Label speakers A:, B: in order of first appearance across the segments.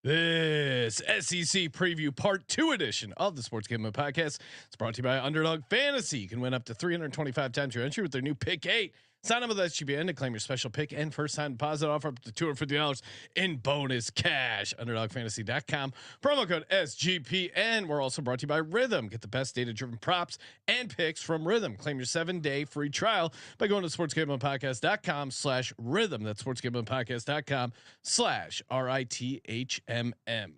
A: This SEC preview part 2 edition of the Sports Gambling Podcast is brought to you by Underdog Fantasy. You can win up to 325 times your entry with their new Pick 8. Sign up with SGPN to claim your special pick and first time deposit offer up to $250 in bonus cash. UnderdogFantasy.com. Promo code SGPN. We're also brought to you by Rhythm. Get the best data-driven props and picks from Rhythm. Claim your 7-day free trial by going to sportsgamblingpodcast.com/rhythm. That's sportsgamblingpodcast.com/RITHMM.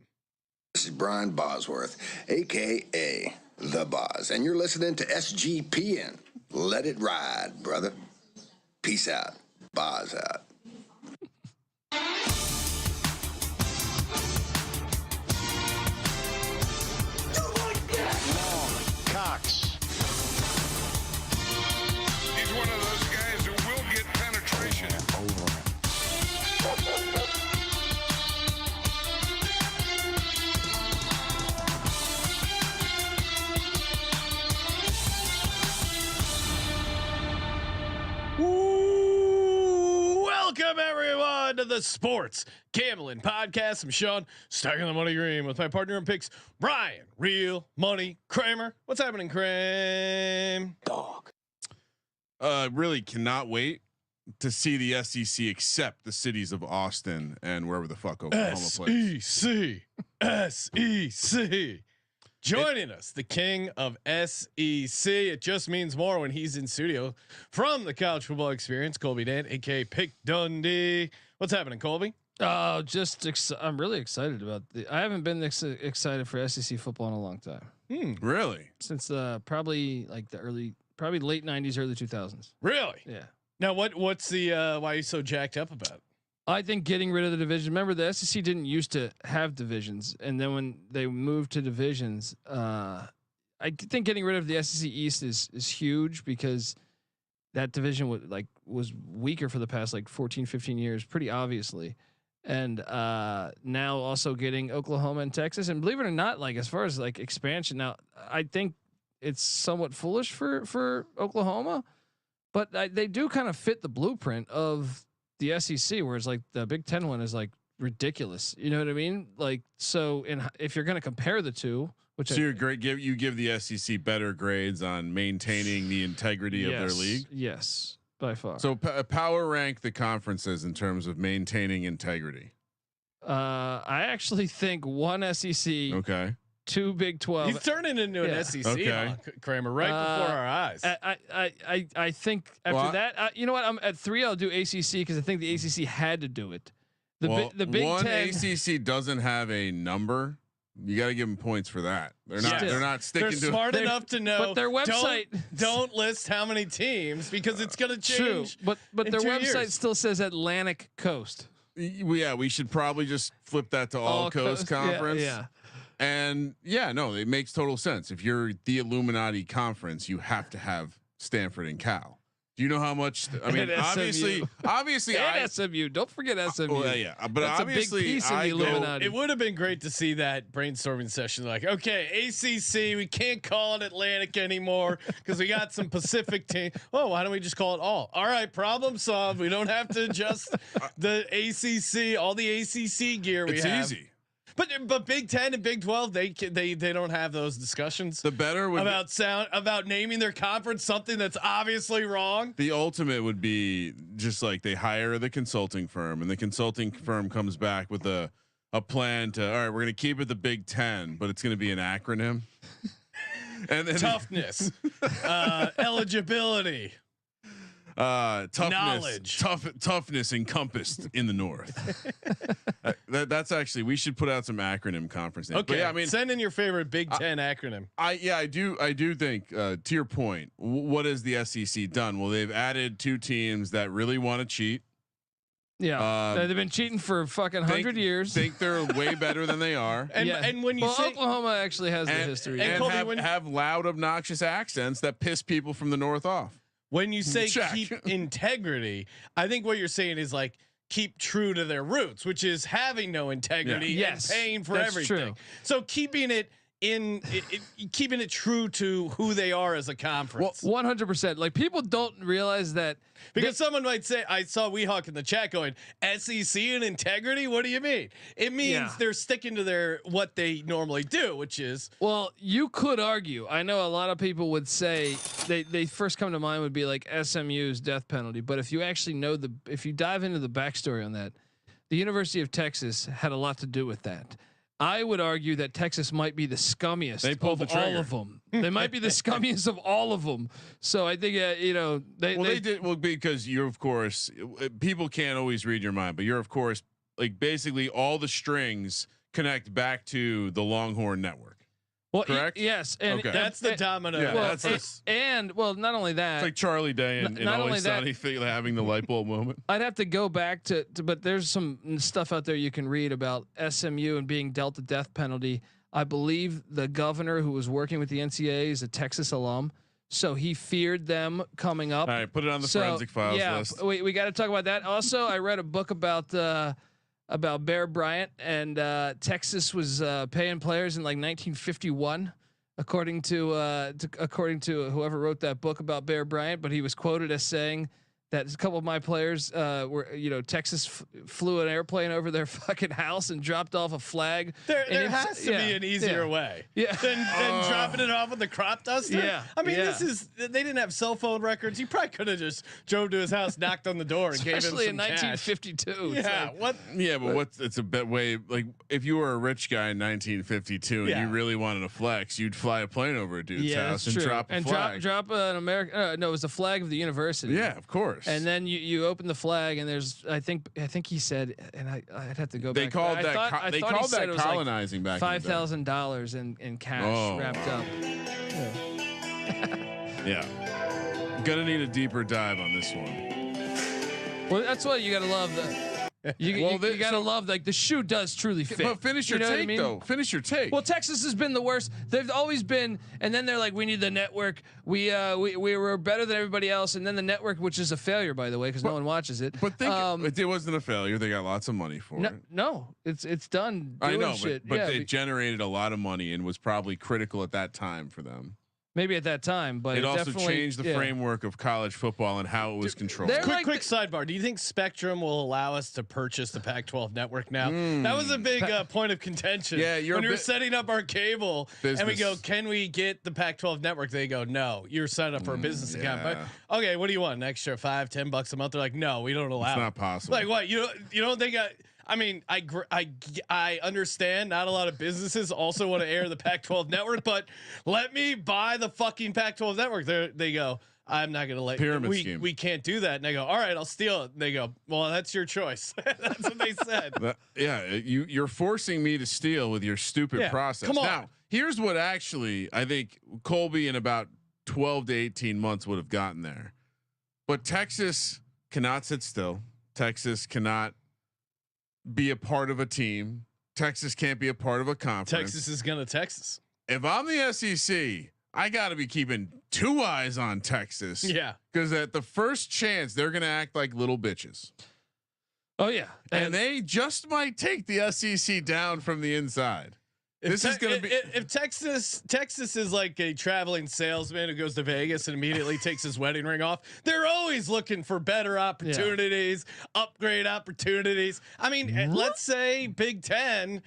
B: This is Brian Bosworth, aka The Boz, and you're listening to SGPN. Let it ride, brother. Peace out. Boz out.
C: Longhorns.
D: He's one of those guys who will get penetration.
A: Welcome everyone to the Sports Gambling Podcast. I'm Sean, stuck in the money green with my partner in picks, Brian, Real Money Kramer. What's happening, Kramer?
B: Dog.
C: Really cannot wait to see the SEC accept the cities of Austin and wherever the fuck Oklahoma plays.
A: SEC. Joining us, the king of SEC. It just means more when he's in studio from the College Football Experience, Colby Dant, aka Pick Dundee. What's happening, Colby?
E: I'm really excited about I haven't been this excited for SEC football in a long time.
C: Really?
E: Since probably like probably late '90s, early 2000s.
A: Really?
E: Yeah.
A: Now, what's the why are you so jacked up about it?
E: I think getting rid of the division. Remember, the SEC didn't used to have divisions, and then when they moved to divisions, I think getting rid of the SEC East is huge because that division was weaker for the past 14, 15 years, pretty obviously. And now also getting Oklahoma and Texas, and believe it or not, as far as expansion, now I think it's somewhat foolish for Oklahoma, but they do kind of fit the blueprint of the SEC, whereas the Big Ten one is ridiculous. You know what I mean? If you're going to compare the two, which
C: so you're great, you give the SEC better grades on maintaining the integrity of their league.
E: Yes, by far.
C: So power rank the conferences in terms of maintaining integrity.
E: I actually think one SEC,
C: okay,
E: two Big 12.
A: He's turning into an SEC, Kramer, right before our eyes.
E: I think after that, you know what? I'm at 3. I'll do ACC because I think the ACC had to do it. The Big
C: one
E: 10
C: ACC doesn't have a number. You got to give them points for that. They're not. They're not sticking
A: they're
C: to.
A: Smart enough to know.
E: But their website
A: don't list how many teams because it's going to change.
E: True, but their website
A: years.
E: still says Atlantic Coast.
C: Yeah, we should probably just flip that to all coast conference.
E: Yeah.
C: And it makes total sense. If you're the Illuminati conference, you have to have Stanford and Cal. Do you know how much? I mean, obviously,
E: and SMU. Don't forget SMU.
C: But
E: that's
C: obviously,
E: a big piece of the Illuminati.
A: It would have been great to see that brainstorming session. Okay, ACC, we can't call it Atlantic anymore because we got some Pacific team. Oh, why don't we just call it all? All right, problem solved. We don't have to adjust the ACC, all the ACC gear we have.
C: It's easy.
A: But Big 10 and Big 12, they don't have those discussions.
C: The better would
A: about naming their conference something that's obviously wrong.
C: The ultimate would be just they hire the consulting firm, and the consulting firm comes back with a plan to, all right, we're going to keep it the Big 10, but it's going to be an acronym. And then
A: toughness, eligibility.
C: Toughness encompassed in the North. That's actually, we should put out some acronym conference names.
A: Okay,
C: but I mean,
A: send in your favorite Big 10 acronym.
C: I do think to your point, what has the SEC done? Well, they've added 2 teams that really want to cheat.
E: Yeah, they've been cheating for fucking 100 years.
C: Think they're way better than they are.
A: And when you say
E: Oklahoma actually has the history,
C: and
A: Colby,
C: have loud, obnoxious accents that piss people from the North off.
A: When you say keep integrity, I think what you're saying is keep true to their roots, which is having no integrity and paying for everything.
E: True.
A: So keeping it keeping it true to who they are as a conference.
E: 100%. Like people don't realize that
A: because someone might say, I saw Weehawk in the chat going, SEC and integrity. What do you mean? It means they're sticking to what they normally do, which is.
E: Well, you could argue. I know a lot of people would say they first come to mind would be like SMU's death penalty. But if you actually know if you dive into the backstory on that, the University of Texas had a lot to do with that. I would argue that Texas might be the scummiest of all of them. They might be the scummiest of all of them. So I think they
C: did because you're of course people can't always read your mind, but you're of course like basically all the strings connect back to the Longhorn network.
E: Well,
C: correct?
E: Yes, and
A: that's the domino.
C: Yeah,
E: well, not only that,
C: it's like Charlie Day and Always Sunny having the light bulb moment.
E: I'd have to go back to, but there's some stuff out there you can read about SMU and being dealt the death penalty. I believe the governor who was working with the NCAA is a Texas alum, so he feared them coming up.
C: All right, put it on the forensic files list.
E: We got to talk about that. Also, I read a book about Bear Bryant, and Texas was paying players in like 1951, according to whoever wrote that book about Bear Bryant. But he was quoted as saying that a couple of my players were, Texas flew an airplane over their fucking house and dropped off a flag.
A: There has to be an easier way than dropping it off with the crop duster.
E: Yeah.
A: I mean, they didn't have cell phone records. He probably could have just drove to his house, knocked on the door, and gave him some
E: in 1952.
A: Cash.
C: It's a bit way like if you were a rich guy in 1952 and you really wanted to flex, you'd fly a plane over a dude's house and drop a flag.
E: Drop an American. No, it was the flag of the university.
C: Yeah, of course.
E: And then you open the flag, and there's I think he said, and I'd have to go back.
C: They called that colonizing back.
E: $5,000 in cash wrapped up.
C: Yeah, gonna need a deeper dive on this one.
E: Well, that's what you gotta love. You gotta love like the shoe does truly fit.
C: But finish your take though. Finish your take.
E: Well, Texas has been the worst. They've always been, and then they're like, we need the network. We were better than everybody else, and then the network, which is a failure by the way, because no one watches it.
C: But it wasn't a failure. They got lots of money for it.
E: No, it's done.
C: I know,
E: shit.
C: but it generated a lot of money and was probably critical at that time for them.
E: Maybe at that time, but
C: it also changed the framework of college football and how it was controlled.
A: Quick sidebar. Do you think Spectrum will allow us to purchase the Pac-12 network now? That was a big point of contention.
C: Yeah,
A: when you're setting up our cable and we go, can we get the Pac-12 network? They go, no, you're signed up for a business account. But okay, what do you want? An extra $5-10 a month? They're like, no, we don't allow.
C: It's not possible.
A: Like what? You don't think I mean, I understand not a lot of businesses also want to air the Pac-12 network, but let me buy the fucking Pac-12 network. They go, I'm not going to let
C: pyramid scheme.
A: We can't do that. And I go, all right, I'll steal it. And they go, well, that's your choice. That's what they said.
C: You're forcing me to steal with your stupid process.
A: Come on.
C: Now, here's what actually I think Colby in about 12 to 18 months would have gotten there. But Texas cannot sit still. Texas cannot be a part of a team. Texas can't be a part of a conference.
A: Texas is gonna Texas.
C: If I'm the SEC, I got to be keeping two eyes on Texas.
A: Yeah,
C: because at the first chance, they're gonna act like little bitches.
E: Oh yeah,
C: and they just might take the SEC down from the inside. This is going to be
A: if Texas is like a traveling salesman who goes to Vegas and immediately takes his wedding ring off. They're always looking for better opportunities, upgrade opportunities. I mean, let's say Big Ten,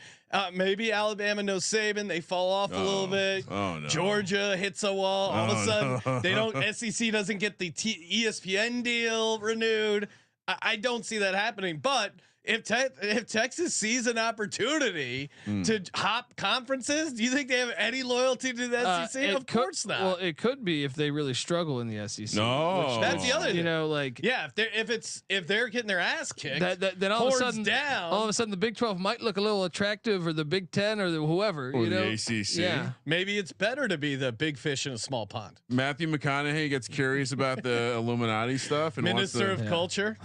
A: maybe Alabama knows Saban, they fall off a little bit.
C: Oh no.
A: Georgia hits a wall. All of a sudden, they don't. SEC doesn't get the ESPN deal renewed. I don't see that happening, but. If Texas sees an opportunity to hop conferences, do you think they have any loyalty to the SEC? Of course not.
E: Well, it could be if they really struggle in the SEC.
C: No,
A: that's the other thing.
E: You know, like
A: if they're getting their ass kicked,
E: then all of a sudden the Big 12 might look a little attractive, or the Big 10, or whoever.
C: Or
E: you know,
C: the ACC.
E: Yeah,
A: maybe it's better to be the big fish in a small pond.
C: Matthew McConaughey gets curious about the Illuminati stuff and
A: Minister of Culture.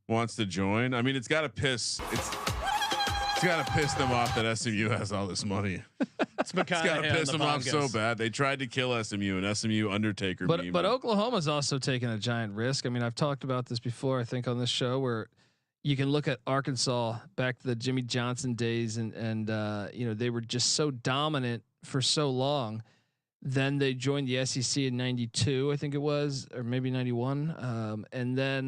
C: Wants to join. I mean, it's got to piss. It's got to piss them off that SMU has all this money.
A: It's got
C: to piss them off so bad. They tried to kill SMU, and SMU Undertaker.
E: But Oklahoma's also taking a giant risk. I mean, I've talked about this before, I think, on this show, where you can look at Arkansas back to the Jimmy Johnson days, and you know, they were just so dominant for so long. Then they joined the SEC in '92, I think it was, or maybe '91, and then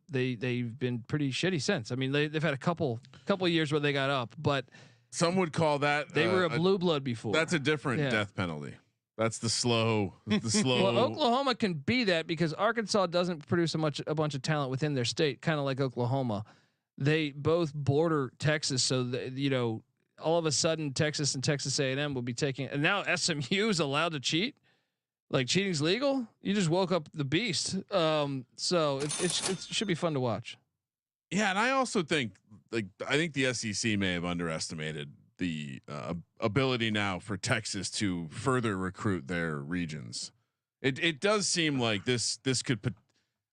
E: they've been pretty shitty since. I mean, they've had a couple years where they got up, but
C: some would call that
E: they were a blue blood before.
C: That's a different death penalty. That's the slow.
E: Well, Oklahoma can be that because Arkansas doesn't produce a bunch of talent within their state, kind of like Oklahoma. They both border Texas, so all of a sudden Texas and Texas A&M will be taking, and now SMU is allowed to cheat. Like cheating's legal. You just woke up the beast. So it should be fun to watch.
C: Yeah, and I also think I think the SEC may have underestimated the ability now for Texas to further recruit their regions. It does seem like this could,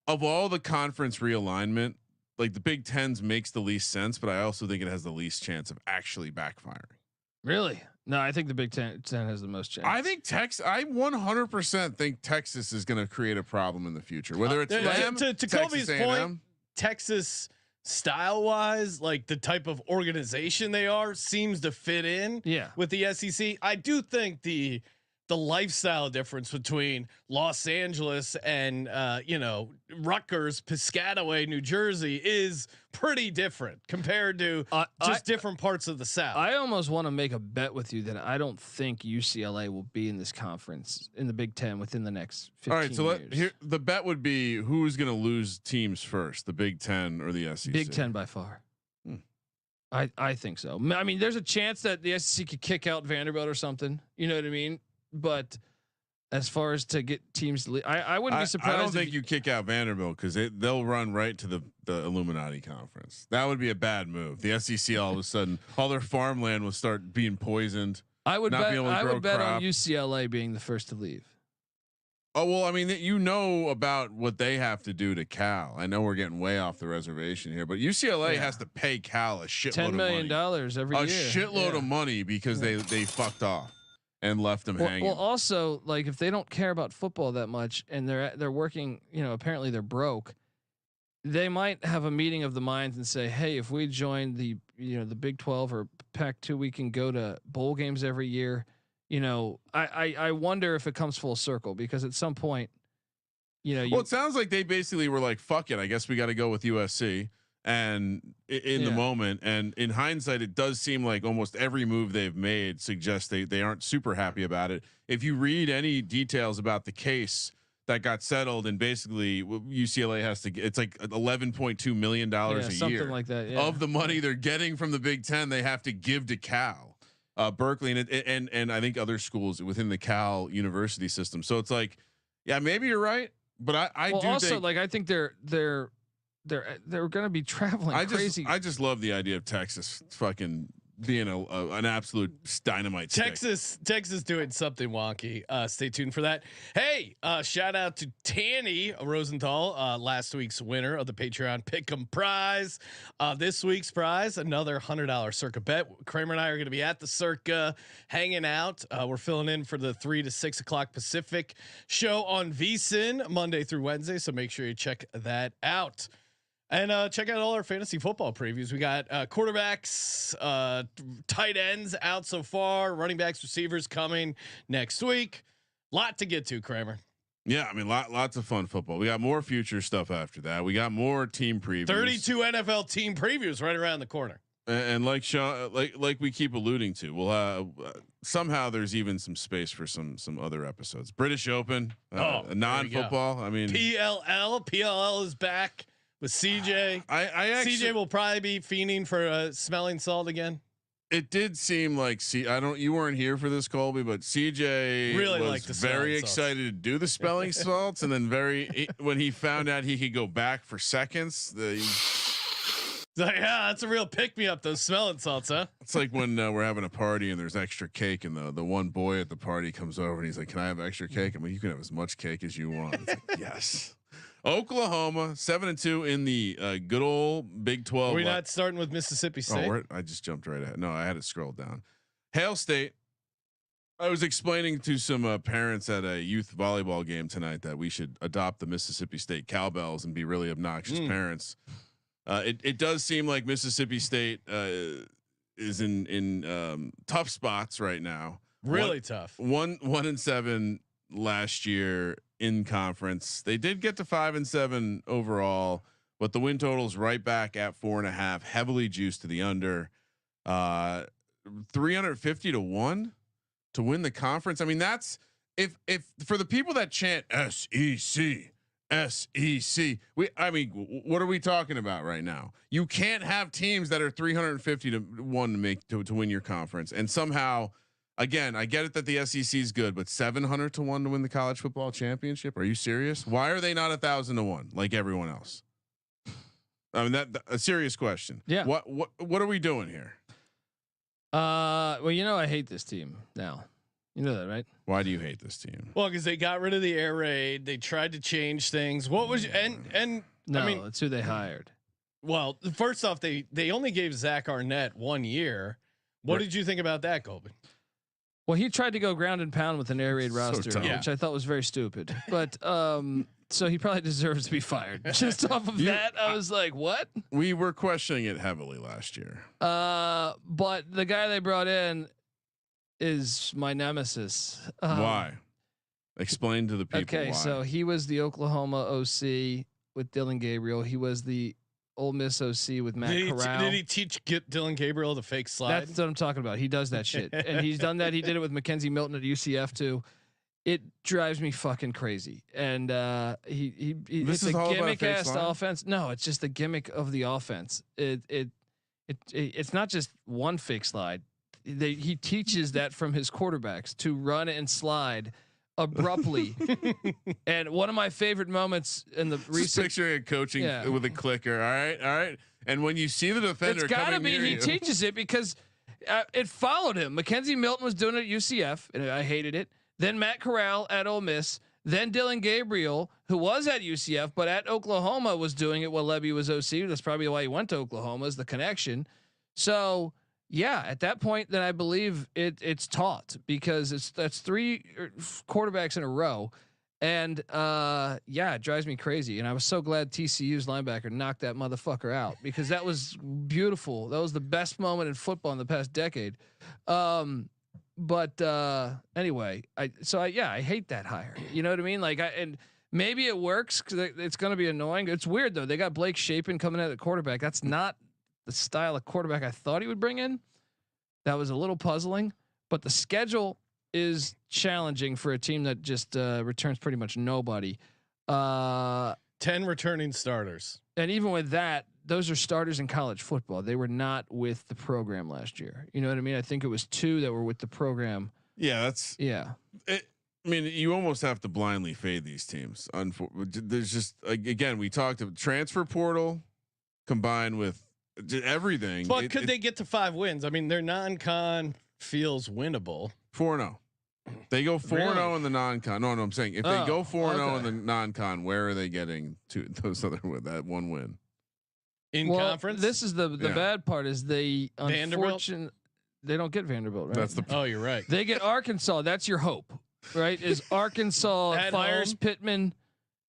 C: of all the conference realignment, like the Big Ten's makes the least sense, but I also think it has the least chance of actually backfiring.
E: Really? No, I think the Big Ten has the most chance.
C: I think I 100% think Texas is going to create a problem in the future. Whether it's them,
A: to Colby's point, Texas style wise, like the type of organization they are, seems to fit in. With the SEC, I do think the lifestyle difference between Los Angeles and Rutgers, Piscataway, New Jersey is pretty different compared to just different parts of the South.
E: I almost want to make a bet with you that I don't think UCLA will be in this conference in the Big Ten within the next 15 years.
C: All right, so here the bet would be who's going to lose teams first, the Big Ten or the SEC?
E: Big Ten by far. I think so. I mean, there's a chance that the SEC could kick out Vanderbilt or something. You know what I mean? But as far as to get teams, I wouldn't be surprised.
C: I don't think you kick out Vanderbilt because they'll run right to the Illuminati conference. That would be a bad move. The SEC all of a sudden, all their farmland will start being poisoned.
E: I would bet on UCLA being the first to leave.
C: Oh well, I mean, about what they have to do to Cal. I know we're getting way off the reservation here, but UCLA has to pay Cal a shitload
E: $10 million every year,
C: a shitload of money because they fucked off and left them hanging.
E: Well, also, like if they don't care about football that much and they're working, apparently they're broke, they might have a meeting of the minds and say, hey, if we join the Big 12 or Pac-2, we can go to bowl games every year. I wonder if it comes full circle because at some point,
C: it sounds like they basically were like, fuck it, I guess we got to go with USC. And in the moment, and in hindsight, it does seem like almost every move they've made suggests they aren't super happy about it. If you read any details about the case that got settled, and basically UCLA has to, it's like $11.2 million a year,
E: something like that,
C: of the money they're getting from the Big Ten, they have to give to Cal, Berkeley, and I think other schools within the Cal University system. So it's like, yeah, maybe you're right, but I do
E: also
C: think,
E: like I think they're going to be traveling crazy.
C: I just love the idea of Texas fucking being an absolute dynamite.
A: Texas doing something wonky. Stay tuned for that. Hey, shout out to Tanny Rosenthal, last week's winner of the Patreon Pick'em prize. This week's prize, another $100 Circa bet. Kramer and I are going to be at the Circa hanging out. We're filling in for the 3 to 6 o'clock Pacific show on VSiN Monday through Wednesday. So make sure you check that out. And check out all our fantasy football previews. We got quarterbacks, tight ends out so far, running backs, receivers coming next week. Lot to get to, Kramer.
C: Yeah, I mean, lots of fun football. We got more future stuff after that. We got more team previews.
A: 32 NFL team previews right around the corner.
C: And like Sean, like we keep alluding to, we'll somehow there's even some space for some other episodes. British Open, non-football. I mean,
A: PLL is back. With CJ, CJ will probably be fiending for smelling salt again.
C: It did seem like you weren't here for this, Colby, but CJ
A: really
C: was very excited to do the spelling salts, and then when he found out he could go back for seconds,
A: like, yeah, that's a real pick me up. Those smelling salts, huh?
C: It's like when we're having a party and there's extra cake, and the one boy at the party comes over and he's like, "Can I have extra cake?" I'm like, "You can have as much cake as you want." It's like, yes. Oklahoma 7-2 in the good old Big 12.
A: Are we not starting with Mississippi State?
C: I just jumped right ahead. No, I had to scroll down. Hail State. I was explaining to some parents at a youth volleyball game tonight that we should adopt the Mississippi State cowbells and be really obnoxious parents. It does seem like Mississippi State is in tough spots right now.
A: Really tough.
C: 1-7 last year in conference. They did get to 5-7 overall, but the win total's right back at 4.5, heavily juiced to the under. 350 to 1 to win the conference. I mean, that's if for the people that chant SEC. I mean, what are we talking about right now? You can't have teams that are 350 to 1 to make to win your conference, and somehow, again, I get it that the SEC is good, but 700 to 1 to win the college football championship. Are you serious? Why are they not 1,000 to 1 like everyone else? I mean, that a serious question.
E: Yeah.
C: What are we doing here?
E: Well, you know, I hate this team now. You know that, right?
C: Why do you hate this team?
A: Well, because they got rid of the air raid. They tried to change things. What was and
E: No,
A: I mean,
E: it's who they hired.
A: well, first off, they only gave Zach Arnett 1 year. What did you think about that, Colby?
E: Well, he tried to go ground and pound with an air raid roster,
C: dumb.
E: which I thought was very stupid. But so he probably deserves to be fired. Just off of that, I was like, what?
C: We were questioning it heavily last year.
E: But the guy they brought in is my nemesis.
C: Why? Explain to the people.
E: Okay,
C: why.
E: so he was the Oklahoma OC with Dylan Gabriel. He was the Ole Miss OC with Matt Corral.
A: Did he teach Dylan Gabriel the fake slide?
E: That's what I'm talking about. He does that shit, and he's done that. He did it with Mackenzie Milton at UCF too. It drives me fucking crazy. And he
C: This
E: it's
C: is
E: a
C: all about a
E: gimmick
C: fake
E: ass
C: slide?
E: offense. No, it's just the gimmick of the offense. It's not just one fake slide. He teaches that from his quarterbacks to run and slide abruptly. And one of my favorite moments in the
C: Just
E: recent
C: picturing a coaching with a clicker. All right. And when you see the defender,
E: it's gotta
C: coming
E: be
C: near
E: he
C: you,
E: teaches it because it followed him. Mackenzie Milton was doing it at UCF and I hated it. Then Matt Corral at Ole Miss. Then Dylan Gabriel, who was at UCF but at Oklahoma, was doing it while Lebby was OC. That's probably why he went to Oklahoma, is the connection. So yeah, at that point, then I believe it's taught because that's 3 quarterbacks in a row. And yeah, it drives me crazy. And I was so glad TCU's linebacker knocked that motherfucker out because that was beautiful. That was the best moment in football in the past decade. But anyway, I hate that hire. You know what I mean? Like and maybe it works because it's going to be annoying. It's weird though. They got Blake Shapen coming out at quarterback. That's not the style of quarterback I thought he would bring in. That was a little puzzling, but the schedule is challenging for a team that just returns pretty much nobody.
A: 10 returning starters.
E: And even with that, those are starters in college football. They were not with the program last year. You know what I mean? I think it was 2 that were with the program.
C: Yeah, that's
E: Yeah.
C: I mean, you almost have to blindly fade these teams. There's just again, we talked about transfer portal combined with everything.
A: But could they get to 5 wins? I mean, their non-con feels winnable.
C: 4-0. They go 4-0
E: Really?
C: in the non-con. No, I'm saying if they go 4-0 in
E: okay.
C: the non-con, where are they getting to those other with that 1 win?
A: In
E: Well,
A: conference?
E: this is the bad part is they
A: Vanderbilt?
E: they don't get Vanderbilt, right?
C: That's the
A: Oh, you're right.
E: They get Arkansas. That's your hope, right? Is Arkansas
A: At
E: fires
A: home?
E: Pittman,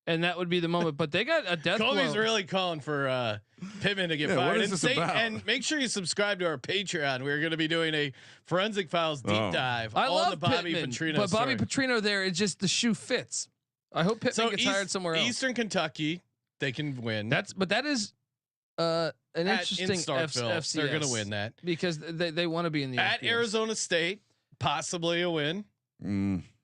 E: and that would be the moment. But they got a death
A: Colby's
E: blow.
A: really calling for Pittman to get
C: Yeah, what
A: fired.
C: is this about?
A: And make sure you subscribe to our Patreon. We're going to be doing a Forensic Files deep dive
E: I
A: on
E: love
A: the Bobby
E: Pittman,
A: Petrino
E: but Bobby
A: story.
E: Petrino there is just the shoe fits. I hope Pittman gets hired somewhere else.
A: Eastern Kentucky, they can win.
E: That is an
A: in
E: interesting
A: Starkville,
E: FCS.
A: they're going to win that.
E: because they want to be in the
A: At
E: FBS.
A: Arizona State, possibly a win.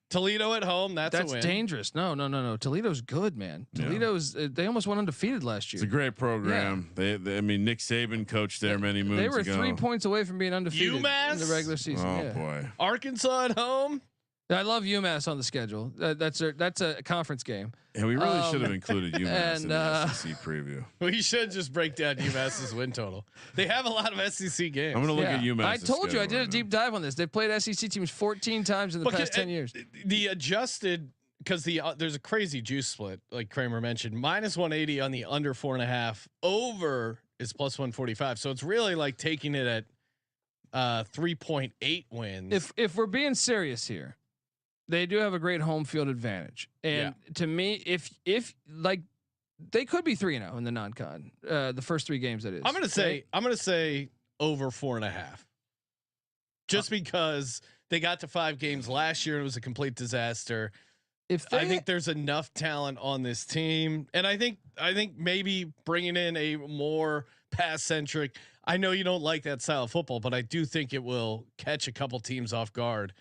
A: Toledo at home, that's a win.
E: dangerous. No. Toledo's good, man.
C: Yeah.
E: Toledo's they almost went undefeated last year.
C: It's a great program. They I mean, Nick Saban coached there many moons
E: They were
C: ago.
E: 3 points away from being undefeated in
A: UMass?
E: the regular season.
C: Oh
E: yeah.
C: boy.
A: Arkansas at home.
E: I love UMass on the schedule. That's a conference game.
C: Yeah, we really should have included UMass in
E: and,
C: the SEC preview.
A: We should just break down UMass's win total. They have a lot of SEC games.
C: I'm going to look at UMass.
E: I told you I did a deep dive on this. They've played SEC teams 14 times in the past 10 years.
A: The adjusted, because there's a crazy juice split, like Kramer mentioned, -180 on the under 4.5. Over is +145. So it's really like taking it at 3.8 wins.
E: If we're being serious here, they do have a great home field advantage. And to me, if like they could be 3-0 in the non-con, the first 3 games that is.
A: I'm gonna say over 4.5. just because they got to 5 games last year and it was a complete disaster. I think there's enough talent on this team, and I think maybe bringing in a more pass centric. I know you don't like that style of football, but I do think it will catch a couple teams off guard,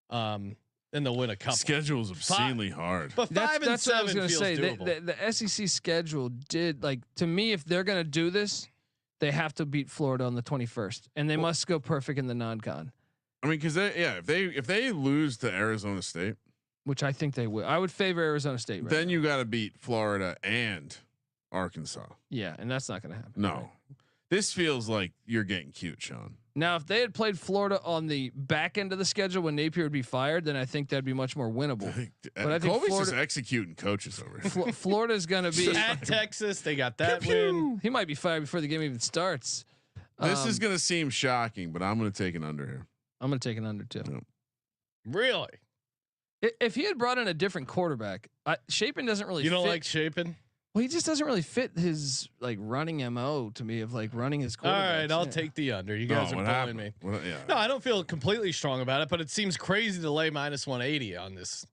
A: and they'll win a couple.
C: Schedule's obscenely hard,
A: but 5 and 7
E: what I was gonna
A: feels
E: say.
A: doable.
E: The SEC schedule did to me. If they're gonna do this, they have to beat Florida on the 21st, and they must go perfect in the non-con.
C: I mean, because if they lose to Arizona State,
E: which I think they will. I would favor Arizona State.
C: Then you got to beat Florida and Arkansas.
E: Yeah, and that's not going to happen.
C: No,
E: right?
C: This feels like you're getting cute, Sean.
E: Now, if they had played Florida on the back end of the schedule when Napier would be fired, then I think that'd be much more winnable.
C: But I think Colby's just executing coaches over here.
E: Florida's going to be
A: at Texas. They got that win.
E: He might be fired before the game even starts.
C: This is going to seem shocking, but I'm going to take an under here.
E: I'm going to take an under too.
C: Yep.
A: Really?
E: If he had brought in a different quarterback, Shapen doesn't really.
A: You don't
E: fit.
A: like Shapen?
E: Well, he just doesn't really fit his running MO to me of running his quarterback.
A: All right, I'll take the under. You guys are bullying me. No, I don't feel completely strong about it, but it seems crazy to lay -180 on this.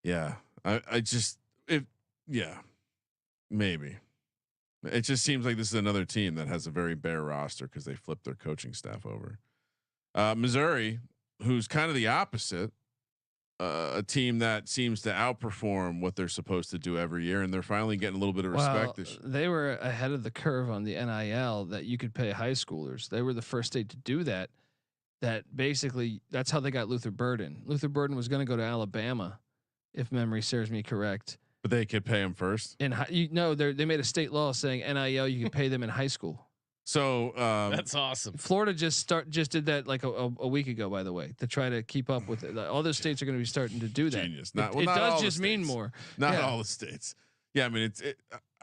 C: Yeah, maybe. It just seems like this is another team that has a very bare roster because they flipped their coaching staff over. Missouri, who's kind of the opposite. A team that seems to outperform what they're supposed to do every year, and they're finally getting a little bit of respect.
E: They were ahead of the curve on the NIL that you could pay high schoolers. They were the first state to do that. That basically that's how they got Luther Burden. Luther Burden was going to go to Alabama, if memory serves me correct.
C: But they could pay him first.
E: And they made a state law saying NIL you can pay them in high school.
C: So
A: that's awesome.
E: Florida just did that a week ago, by the way, to try to keep up with it. Other states are going to be starting to do that.
C: Genius.
E: It does just mean more.
C: Not all the states. Yeah, I mean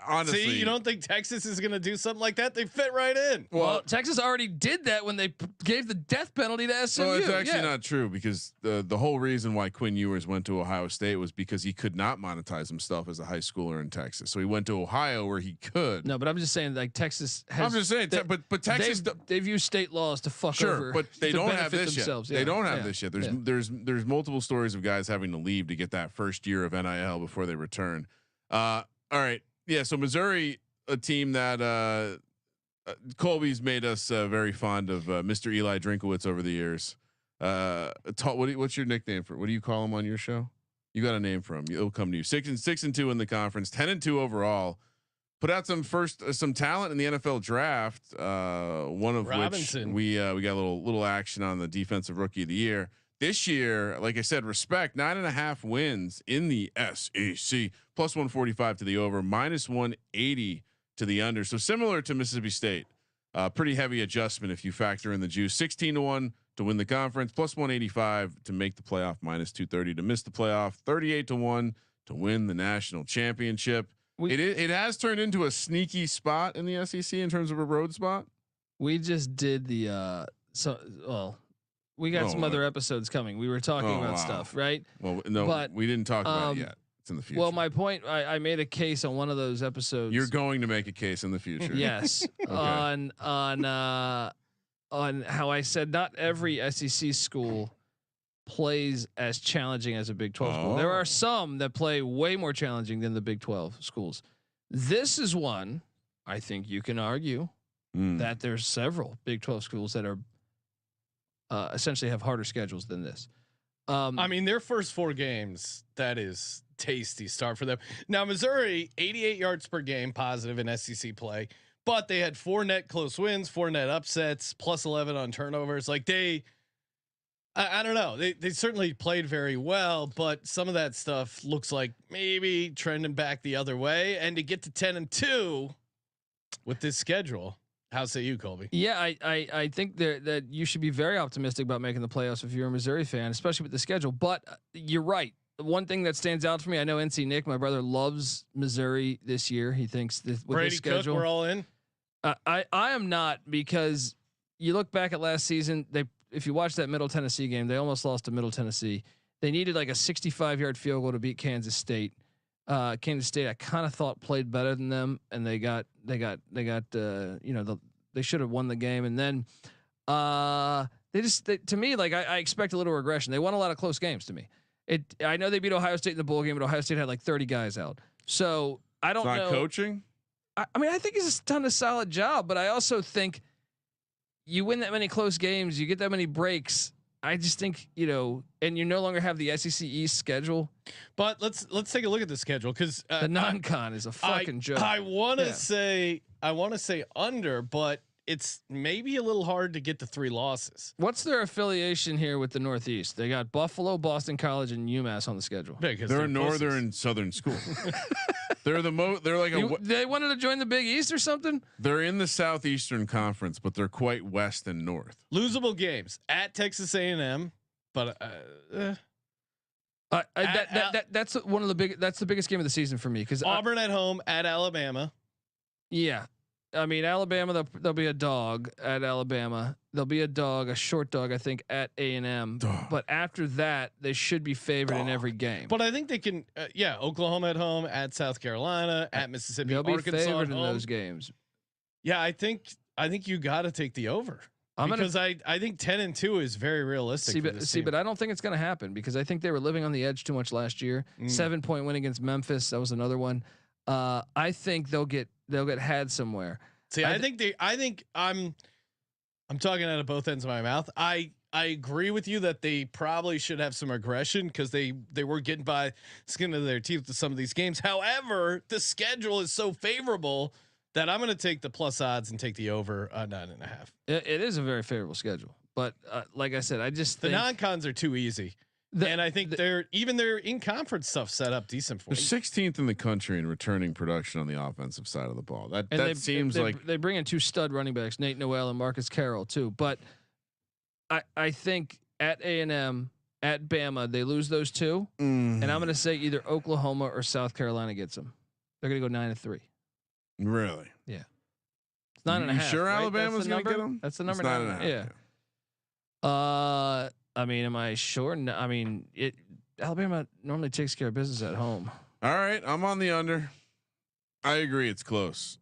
C: honestly.
A: See, you don't think Texas is going to do something like that? They fit right in.
E: Well, Texas already did that when they gave the death penalty to SMU.
C: Well, it's actually not true because the whole reason why Quinn Ewers went to Ohio State was because he could not monetize himself as a high schooler in Texas. So he went to Ohio where he could.
E: No, but I'm just saying Texas has.
C: I'm just saying, but Texas
E: they've used state laws to fuck over.
C: But they don't have this
E: themselves.
C: yet. They don't have this yet. There's multiple stories of guys having to leave to get that first year of NIL before they return. All right, yeah. So Missouri. A team that Colby's made us very fond of, Mr. Eli Drinkowitz over the years. What's your nickname for? What do you call him on your show? You got a name for him. It'll come to you. 6-2 in the conference, 10-2 overall. Put out some talent in the NFL draft. One of
A: Robinson.
C: Which we got a little action on the defensive rookie of the year. This year, like I said, respect 9.5 wins in the SEC, plus 145 to the over, -180 to the under. So similar to Mississippi State, pretty heavy adjustment if you factor in the juice. 16-1 to win the conference, plus 185 to make the playoff, -230 to miss the playoff, 38-1 to win the national championship. It has turned into a sneaky spot in the SEC in terms of a road spot.
E: We just did the we got some other episodes coming. We were talking about stuff, right?
C: Well, no, but we didn't talk about it yet. It's in the future.
E: Well, my point, I made a case on one of those episodes.
C: You're going to make a case in the future.
E: Yes. Okay. on how I said not every SEC school plays as challenging as a Big 12 school. There are some that play way more challenging than the Big 12 schools. This is one I think you can argue that there's several Big 12 schools that are essentially have harder schedules than this.
A: I mean, their first 4 games, that is tasty start for them. Now, Missouri, 88 yards per game positive in SEC play, but they had 4 net close wins, 4 net upsets, plus 11 on turnovers. Like I don't know. They certainly played very well, but some of that stuff looks like maybe trending back the other way. And to get to 10-2 with this schedule, how say you, Colby?
E: Yeah, I think that you should be very optimistic about making the playoffs if you're a Missouri fan, especially with the schedule. But you're right. One thing that stands out for me, I know NC Nick, my brother, loves Missouri this year. He thinks that with
A: Brady
E: this schedule,
A: Cook, we're all in.
E: I am not, because you look back at last season. If you watch that Middle Tennessee game, they almost lost to Middle Tennessee. They needed like a 65-yard field goal to beat Kansas State. Kansas State, I kind of thought played better than them, and they should have won the game. And then to me, like I expect a little regression. They won a lot of close games to me. I know they beat Ohio State in the bowl game, but Ohio State had like 30 guys out. So I don't know.
C: Coaching.
E: I mean, I think he's done a solid job, but I also think you win that many close games, you get that many breaks. I just think, and you no longer have the SEC East schedule.
A: But let's take a look at the schedule because
E: the non-con is a fucking joke.
A: I want to say under, but it's maybe a little hard to get to 3 losses.
E: What's their affiliation here with the Northeast? They got Buffalo, Boston College, and UMass on the schedule.
A: Because
C: they're a northern southern school. They're they're like
E: they wanted to join the Big East or something.
C: They're in the Southeastern Conference, but they're quite west and north.
A: Losable games at Texas A&M, but
E: that's one of the that's the biggest game of the season for me because
A: Auburn at home at Alabama.
E: Yeah. I mean, Alabama, there'll be a dog at Alabama. There'll be a short dog, I think, at A&M. But after that, they should be favored in every game.
A: But I think they can. Oklahoma at home, at South Carolina, at Mississippi,
E: they'll be
A: Arkansas
E: favored
A: at
E: in
A: home.
E: those games.
A: Yeah, I think you got to take the over because I think 10-2 is very realistic.
E: But I don't think it's going to happen because I think they were living on the edge too much last year. 7-point win against Memphis, that was another one. I think they'll get had somewhere.
A: See, I think I'm talking out of both ends of my mouth. I agree with you that they probably should have some aggression because they were getting by skin of their teeth to some of these games. However, the schedule is so favorable that I'm going to take the plus odds and take the over 9.5.
E: It is a very favorable schedule, but like I said, I just
A: the non-cons are too easy. And I think their in conference stuff set up decent for
C: them. They're 16th in the country in returning production on the offensive side of the ball. That seems like
E: they bring in 2 stud running backs, Nate Noel and Marcus Carroll too. But I think at A&M, at Bama, they lose those 2, and I'm going to say either Oklahoma or South Carolina gets them. They're going to go 9-3.
C: Really?
E: Yeah. It's 9.5.
C: You sure
E: right?
C: Alabama's going to get them?
E: That's the number.
C: 9.5.
E: Yeah. I mean, am I sure? No, I mean, Alabama normally takes care of business at home.
C: All right, I'm on the under. I agree, it's close.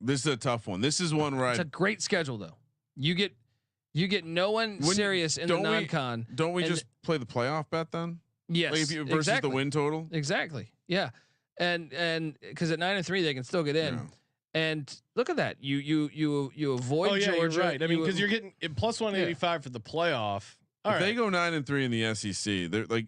C: This is a tough one. This is one where
E: it's a great schedule though. You get no one serious in the non-con.
C: Don't we just play the playoff bet then?
E: Yes,
C: versus the win total.
E: Exactly. Yeah, and because at 9-3 they can still get in. Yeah. And look at that. You avoid Georgia.
A: You're right. I mean, because you're getting plus 185 for the playoff.
C: If they go 9-3 in the SEC, they're like,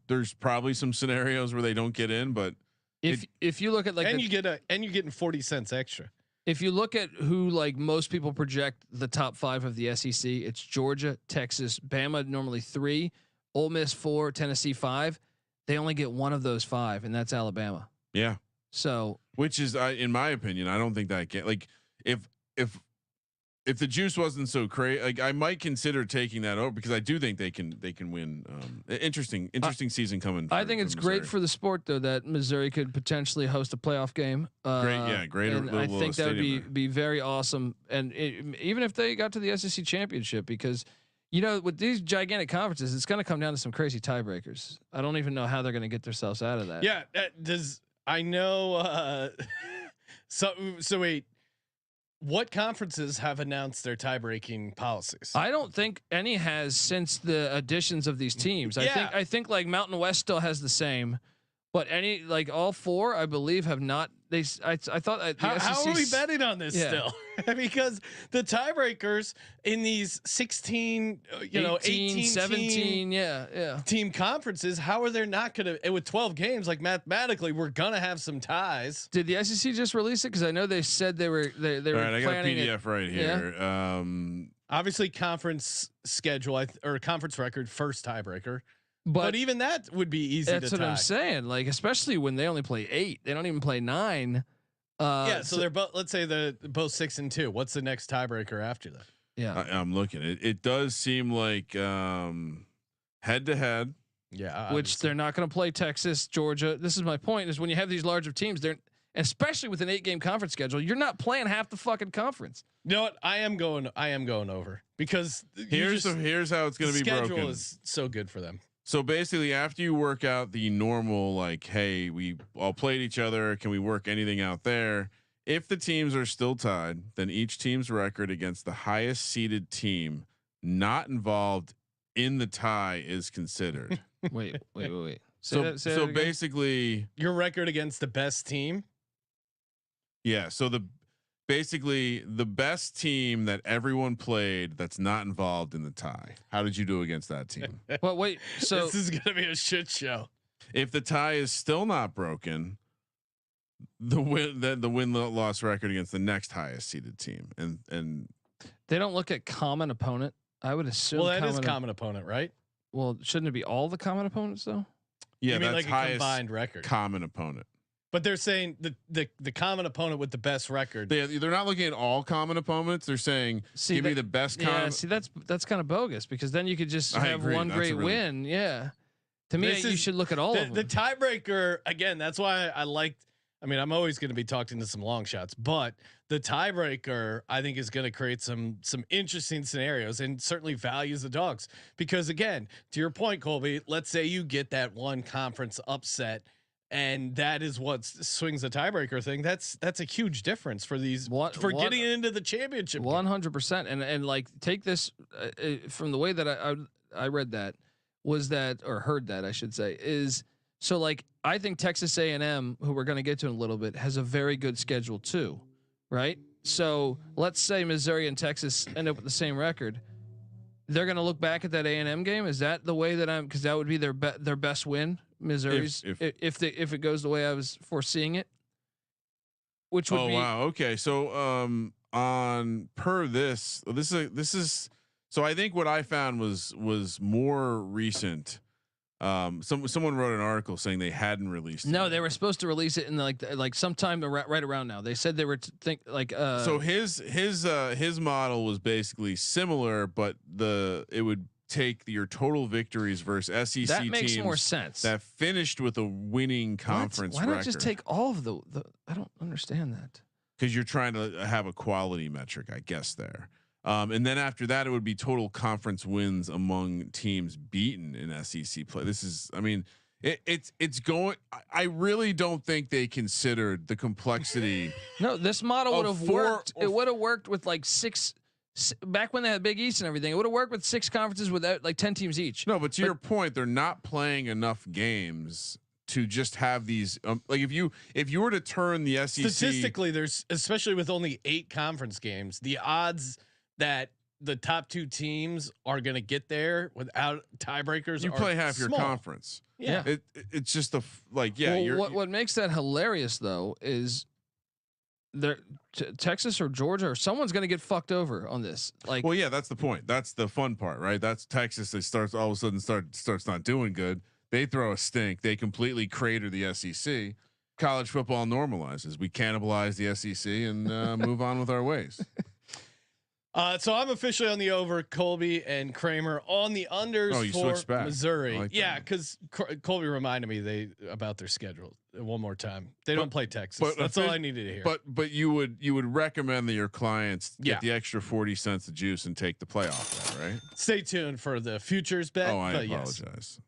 C: there's probably some scenarios where they don't get in, but
E: if you look at like,
A: you're getting 40 cents extra.
E: If you look at who like most people project the top 5 of the SEC, it's Georgia, Texas, Bama normally 3, Ole Miss 4, Tennessee 5. They only get one of those 5, and that's Alabama.
C: Yeah.
E: So,
C: which is, in my opinion, I don't think that if the juice wasn't so crazy, like I might consider taking that over because I do think they can win. Interesting season coming.
E: I think it's great for the sport though that Missouri could potentially host a playoff game.
C: Great.
E: And I think that would be very awesome. And even if they got to the SEC championship, because with these gigantic conferences, it's going to come down to some crazy tiebreakers. I don't even know how they're going to get themselves out of that.
A: Yeah. I know. So wait. What conferences have announced their tie-breaking policies?
E: I don't think any has since the additions of these teams. I think like Mountain West still has the same, but all 4 I believe have not. I thought
A: how are we betting on this still? Because the tiebreakers in these 16, 18,
E: 17,
A: team conferences, how are they not going to with 12 games? Like mathematically, we're gonna have some ties.
E: Did the SEC just release it? Because I know they said they were. All
C: right, I got a PDF right here.
E: Yeah?
A: Obviously, conference schedule or conference record first tiebreaker. But even that would be easy.
E: That's
A: to
E: what
A: tie.
E: I'm saying. Like, especially when they only play 8, they don't even play 9.
A: So they're both. Let's say they're both 6-2. What's the next tiebreaker after that?
E: Yeah,
C: I'm looking. It does seem like head to head.
A: Yeah,
E: which they're not going to play Texas, Georgia. This is my point: is when you have these larger teams, they're especially with an 8-game conference schedule, you're not playing half the fucking conference.
A: You know what? I am going over because
C: here's how it's going to be broken.
A: Schedule is so good for them.
C: So basically, after you work out the normal, like, hey, we all played each other. Can we work anything out there? If the teams are still tied, then each team's record against the highest seeded team not involved in the tie is considered.
E: Wait.
C: So basically,
A: your record against the best team.
C: Yeah. So basically the best team that everyone played that's not involved in the tie. How did you do against that team?
E: Well, wait. So
A: this is gonna be a shit show.
C: If the tie is still not broken, the win loss record against the next highest seeded team, and
E: they don't look at common opponent. I would assume.
A: Well, that is common opponent, right?
E: Well, shouldn't it be all the common opponents though?
C: Yeah,
A: you mean
C: that's
A: like a
C: highest
A: combined record.
C: Common opponent.
A: But they're saying the common opponent with the best record.
C: They're not looking at all common opponents. They're saying give me the best.
E: Yeah, see that's kind of bogus because then you could just have one great win. Yeah, to me you should look at all of them.
A: The tiebreaker again. That's why I liked. I mean, I'm always going to be talking to some long shots, but the tiebreaker I think is going to create some interesting scenarios and certainly values the dogs because again, to your point, Colby, let's say you get that one conference upset. And that is what swings the tiebreaker thing. That's a huge difference for these getting into the championship.
E: 100%. And like take this from the way that I read that was that or heard that I should say is so like I think Texas A&M, who we're going to get to in a little bit, has a very good schedule too, right? So let's say Missouri and Texas end up with the same record. They're going to look back at that A&M game. Is that the way that because that would be their best win? Missouri's if it goes the way I was foreseeing it, which would be
C: wow, okay. So on per this is so I think what I found was more recent. Someone wrote an article saying they hadn't released it.
E: No, they were supposed to release it in like sometime right around now. They said they were so
C: his model was basically similar, but it would take your total victories versus SEC
E: that makes
C: teams
E: more sense
C: that finished with a winning conference
E: Why
C: record.
E: not just take all of the I don't understand that.
C: Because you're trying to have a quality metric, I guess there. And then after that, it would be total conference wins among teams beaten in SEC play. This is, I mean, it's going. I really don't think they considered the complexity.
E: No, this model would have worked. It would have worked with like six. Back when they had Big East and everything, it would have worked with 6 conferences without like 10 teams each.
C: No, but to your point, they're not playing enough games to just have these. Like if you were to turn the SEC
A: statistically, there's especially with only 8 conference games, the odds that the top 2 teams are going to get there without tiebreakers.
C: You play half
A: small.
C: Your conference.
A: Yeah,
C: it's just what
E: makes that hilarious though is. Texas or Georgia or someone's going to get fucked over on this. Like,
C: well, yeah, that's the point. That's the fun part, right? That's Texas. They starts all of a sudden starts not doing good. They throw a stink. They completely crater the SEC. College football normalizes. We cannibalize the SEC and move on with our ways.
A: So I'm officially on the over. Colby and Kramer on the unders for Missouri. Like yeah, because Colby reminded me about their schedule one more time. They don't play Texas. But that's all I needed to hear.
C: But you would recommend that your clients get the extra 40 cents of juice and take the playoff, right?
A: Stay tuned for the futures bet.
C: Oh, I apologize.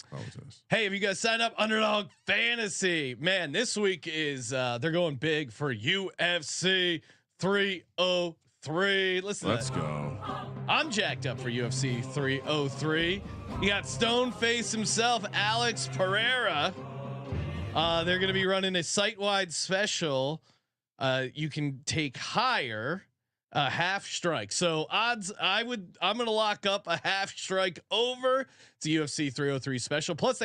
A: Hey, have you guys signed up Underdog Fantasy? Man, this week is they're going big for UFC 303. Let's
C: go.
A: I'm jacked up for UFC 303. You got Stoneface himself, Alex Pereira. They're going to be running a site-wide special. You can take higher half strike. So odds, I'm going to lock up a half strike over. It's a UFC 303 special. Plus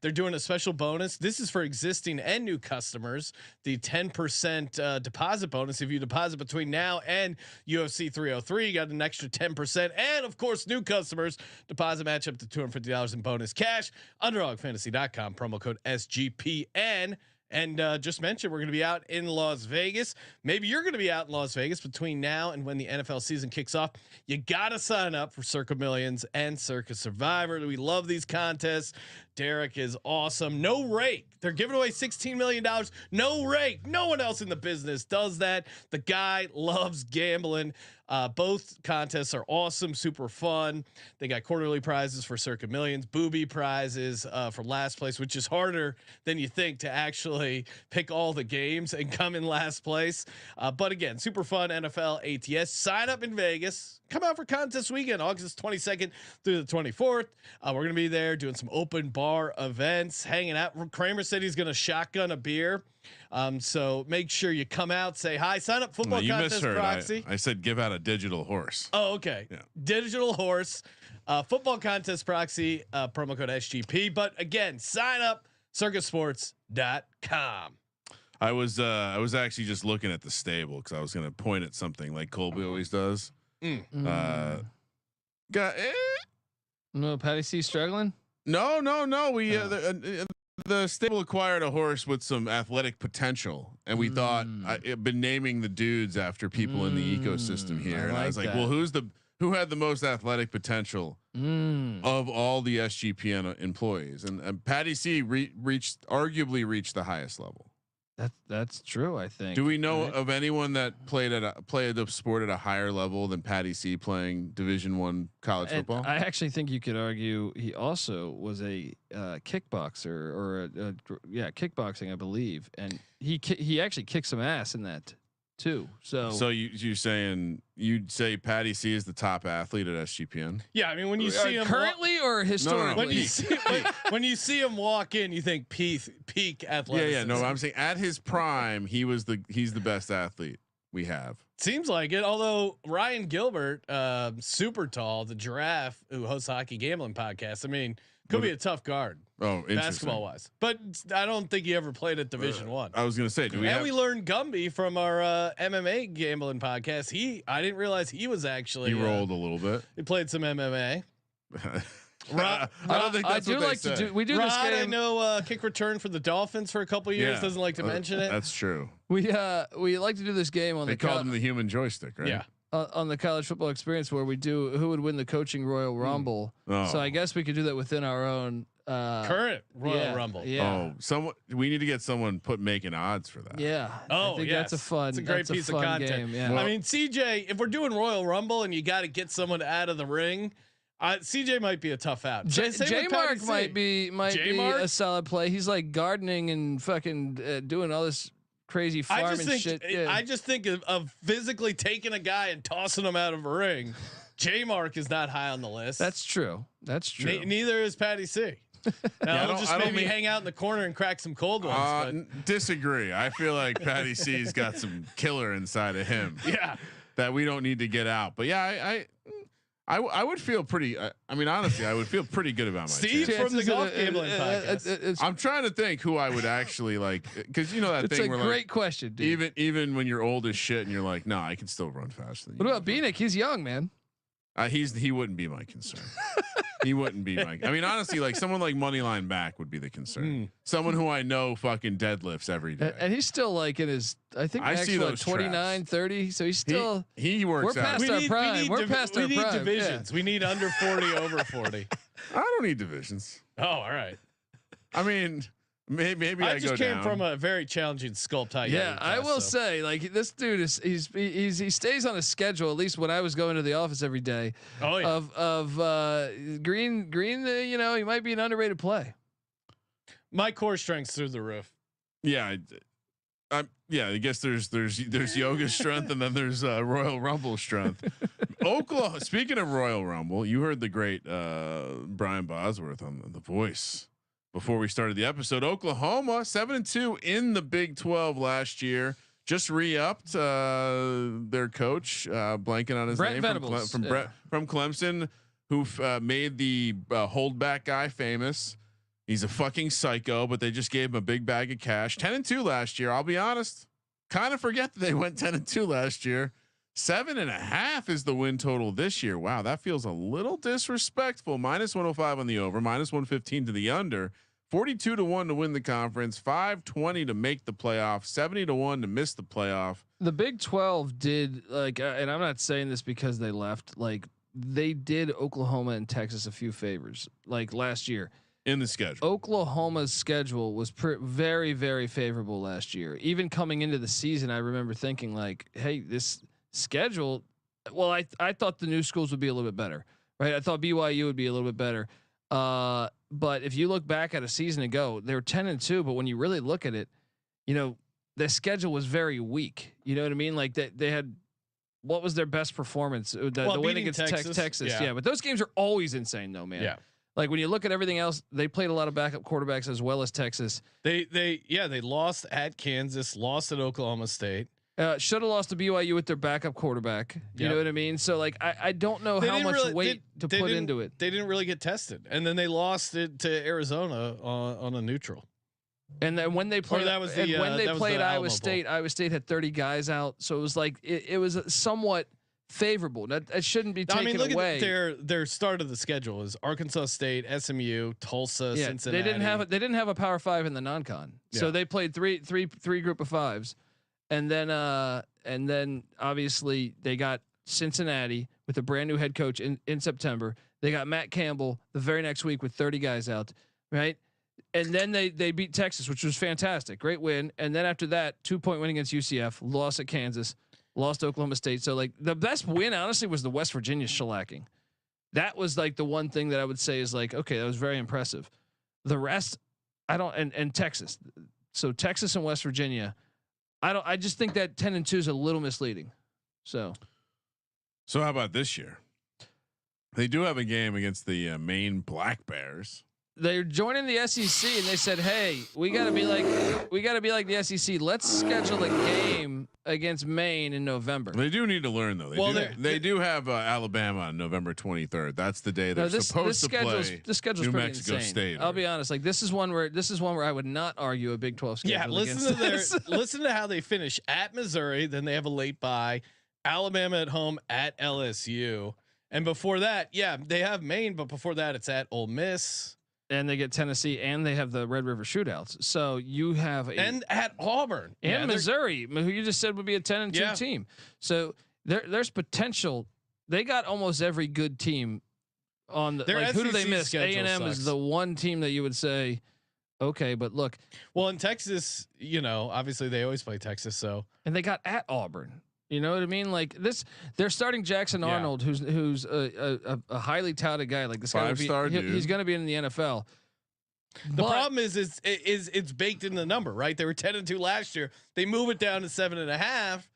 A: they're doing a special bonus. This is for existing and new customers. The 10% deposit bonus. If you deposit between now and UFC 303, you got an extra 10%. And of course, new customers deposit match up to $250 in bonus cash. UnderdogFantasy.com, promo code SGPN. And just mentioned, we're going to be out in Las Vegas. Maybe you're going to be out in Las Vegas between now and when the NFL season kicks off. You got to sign up for Circa Millions and Circa Survivor. We love these contests. Derek is awesome. No rake. They're giving away $16 million. No rake. No one else in the business does that. The guy loves gambling. Both contests are awesome, super fun. They got quarterly prizes for Circa Millions, booby prizes for last place, which is harder than you think to actually pick all the games and come in last place. But again, super fun NFL ATS. Sign up in Vegas. Come out for contest weekend, August 22nd through the 24th. We're going to be there doing some open bar events, hanging out. Kramer said he's going to shotgun a beer. So make sure you come out, say hi, sign up football contest proxy.
C: I said give out a digital horse.
A: Oh, okay. Yeah. Digital horse, football contest proxy, promo code SGP. But again, sign up circusports.com.
C: I was actually just looking at the stable because I was going to point at something like Colby always does.
E: No, Patty C struggling.
C: No. We the stable acquired a horse with some athletic potential, and we thought I've been naming the dudes after people in the ecosystem here, and I was like, well, who had the most athletic potential of all the SGPN employees? And Patty C arguably reached the highest level.
E: That's true. I think.
C: Do we know of anyone that played the sport at a higher level than Patty C playing Division I college football?
E: I actually think you could argue he also was a kickboxer or kickboxing, I believe, and he actually kicked some ass in that too. So
C: you're saying you'd say Patty C is the top athlete at SGPN?
A: Yeah, I mean when you see him
E: currently or historically.
A: No. When you see him walk in, you think peak athleticism.
C: Yeah. No, I'm saying at his prime, he's the best athlete we have.
A: Seems like it. Although Ryan Gilbert, super tall, the giraffe who hosts the Hockey Gambling Podcast. I mean, could be a tough guard.
C: Oh,
A: basketball wise, but I don't think he ever played at Division One.
C: I was going to say,
A: we learned Gumby from our MMA gambling podcast. I didn't realize he was actually
C: he rolled a little bit.
A: He played some MMA.
C: I don't think that's what they said.
E: We do
A: Rod,
E: this game.
A: I know kick return for the Dolphins for a couple years. Doesn't like to mention it.
C: That's true.
E: We like to do this game on
C: they called him the human joystick, right?
A: Yeah.
E: On the college football experience, where we do who would win the coaching Royal Rumble. So I guess we could do that within our own
A: current Royal Rumble.
E: Yeah.
C: We need to get someone making odds for that.
E: Yeah.
A: Oh,
E: I think that's a fun.
A: It's a great piece of content.
E: Game, yeah.
A: I mean, CJ, if we're doing Royal Rumble and you got to get someone out of the ring, CJ might be a tough out.
E: J Mark might be a solid play. He's like gardening and fucking doing all this crazy farming shit.
A: I just think of physically taking a guy and tossing him out of a ring. J Mark is not high on the list.
E: That's true.
A: Neither is Patty C. Now he'll just maybe hang out in the corner and crack some cold ones.
C: Disagree. I feel like Patty C's got some killer inside of him.
A: Yeah,
C: that we don't need to get out. But yeah, I would feel pretty. I mean, honestly, I would feel pretty good about my
A: Steve
C: chances.
A: from the golf gambling podcast.
C: I'm trying to think who I would actually like, because you know that thing.
E: It's a great question, dude.
C: Even when you're old as shit and you're like, no, I can still run faster than you.
E: What about Beanick? He's young, man.
C: He wouldn't be my concern. He wouldn't be my. I mean, honestly, like someone like Moneyline Back would be the concern. Someone who I know fucking deadlifts every day,
E: and he's still like in his. I think I see those 29, 30. So he's still.
C: He works
E: we're past
C: out.
E: our prime. We're past our prime.
A: We need divisions. Yeah. We need under 40, over 40.
C: I don't need divisions.
A: Oh, all right.
C: I mean. Maybe I
A: just came from a very challenging sculpt height.
E: Yeah, I will say, like this dude he stays on a schedule. At least when I was going to the office every day.
A: Oh yeah.
E: Of green. You know, he might be an underrated play.
A: My core strength's through the roof.
C: Yeah, I guess there's yoga strength and then there's Royal Rumble strength. Oklahoma. Speaking of Royal Rumble, you heard the great Brian Bosworth on The Voice. Before we started the episode, Oklahoma 7-2 in the Big 12 last year. Just re-upped their coach, blanking on his name from Clemson, who made the holdback guy famous. He's a fucking psycho, but they just gave him a big bag of cash. 10-2 last year. I'll be honest, kind of forget that they went 10-2 last year. 7.5 is the win total this year. Wow, that feels a little disrespectful. -105 on the over, -115 to the under. 42-1 to win the conference, 520 to make the playoff, 70-1 to miss the playoff.
E: The Big 12 did and I'm not saying this because they left. Like they did Oklahoma and Texas a few favors. Like last year
C: in the schedule,
E: Oklahoma's schedule was very, very favorable last year. Even coming into the season, I remember thinking like, "Hey, this schedule Well, I thought the new schools would be a little bit better, right? I thought BYU would be a little bit better. But if you look back at a season ago, they were 10-2. But when you really look at it, you know, the schedule was very weak. You know what I mean? Like they had, what was their best performance? The win against Texas. Yeah. But those games are always insane, though, man.
A: Yeah.
E: Like when you look at everything else, they played a lot of backup quarterbacks as well as Texas.
A: They lost at Kansas, lost at Oklahoma State.
E: Should have lost to BYU with their backup quarterback. You know what I mean? So like I don't know how much weight to put into it.
A: They didn't really get tested, and then they lost it to Arizona on a neutral.
E: And then when they played, when they played Iowa State,
A: Bowl.
E: Iowa State had 30 guys out, so it was like it was somewhat favorable. That shouldn't be taken away.
A: At their start of the schedule is Arkansas State, SMU, Tulsa, Cincinnati.
E: They didn't have a Power 5 in the non-con, so they played three group of fives, and then obviously they got Cincinnati with a brand new head coach in September. They got Matt Campbell the very next week with 30 guys out, right? And then they beat Texas, which was fantastic, great win. And then after that, 2-point win against UCF, lost at Kansas, lost to Oklahoma State. So like the best win, honestly, was the West Virginia shellacking. That was like the one thing that I would say is like, okay, that was very impressive. The rest, I don't, and Texas. So Texas and West Virginia, I just think that 10-2 is a little misleading. So
C: how about this year? They do have a game against the Maine Black Bears.
E: They're joining the SEC, and they said, "Hey, we got to be like the SEC. Let's schedule a game against Maine in November."
C: They do need to learn though. They do have Alabama on November 23rd. That's the day they're supposed to play.
E: This schedule's
C: New
E: pretty
C: Mexico
E: insane.
C: State.
E: I'll be honest. Like this is one where I would not argue a Big 12 schedule.
A: Yeah, listen to how they finish at Missouri. Then they have a late bye. Alabama at home at LSU, and before that, they have Maine, but before that, it's at Ole Miss.
E: And they get Tennessee, and they have the Red River Shootouts. So you have
A: and at Auburn
E: and Missouri, who you just said would be a 10-2 team. So there's potential. They got almost every good team on the. Like, who do they miss? A&M is the one team that you would say, okay, but look.
A: Well, in Texas, obviously they always play Texas, so
E: and they got at Auburn. You know what I mean? Like this, they're starting Jackson Arnold, who's a highly touted guy. Like this guy, he's going to be in the NFL.
A: The problem is it's baked in the number, right? They were 10-2 last year. They move it down to 7.5.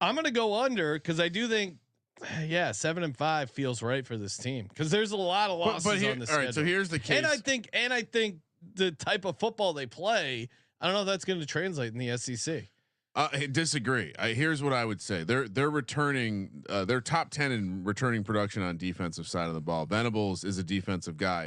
A: I'm going to go under because I do think, 7-5 feels right for this team because there's a lot of losses on the schedule.
C: All right, so here's the case,
A: and I think the type of football they play, I don't know if that's going to translate in the SEC.
C: I disagree. Here's what I would say. They're returning. They're top 10 in returning production on defensive side of the ball. Venables is a defensive guy.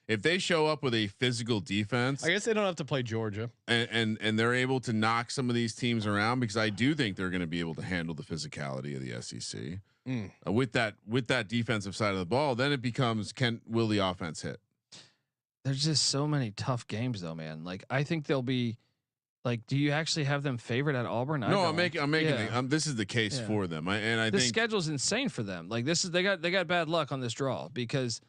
C: If they show up with a physical defense,
A: I guess they don't have to play Georgia,
C: and they're able to knock some of these teams around because I do think they're going to be able to handle the physicality of the SEC with that defensive side of the ball. Then it becomes will the offense hit?
E: There's just so many tough games though, man. Like I think they'll be. Like, do you actually have them favored at Auburn?
C: No, I'm making. This is the case for them. I think
E: the schedule's insane for them. Like they got bad luck on this draw because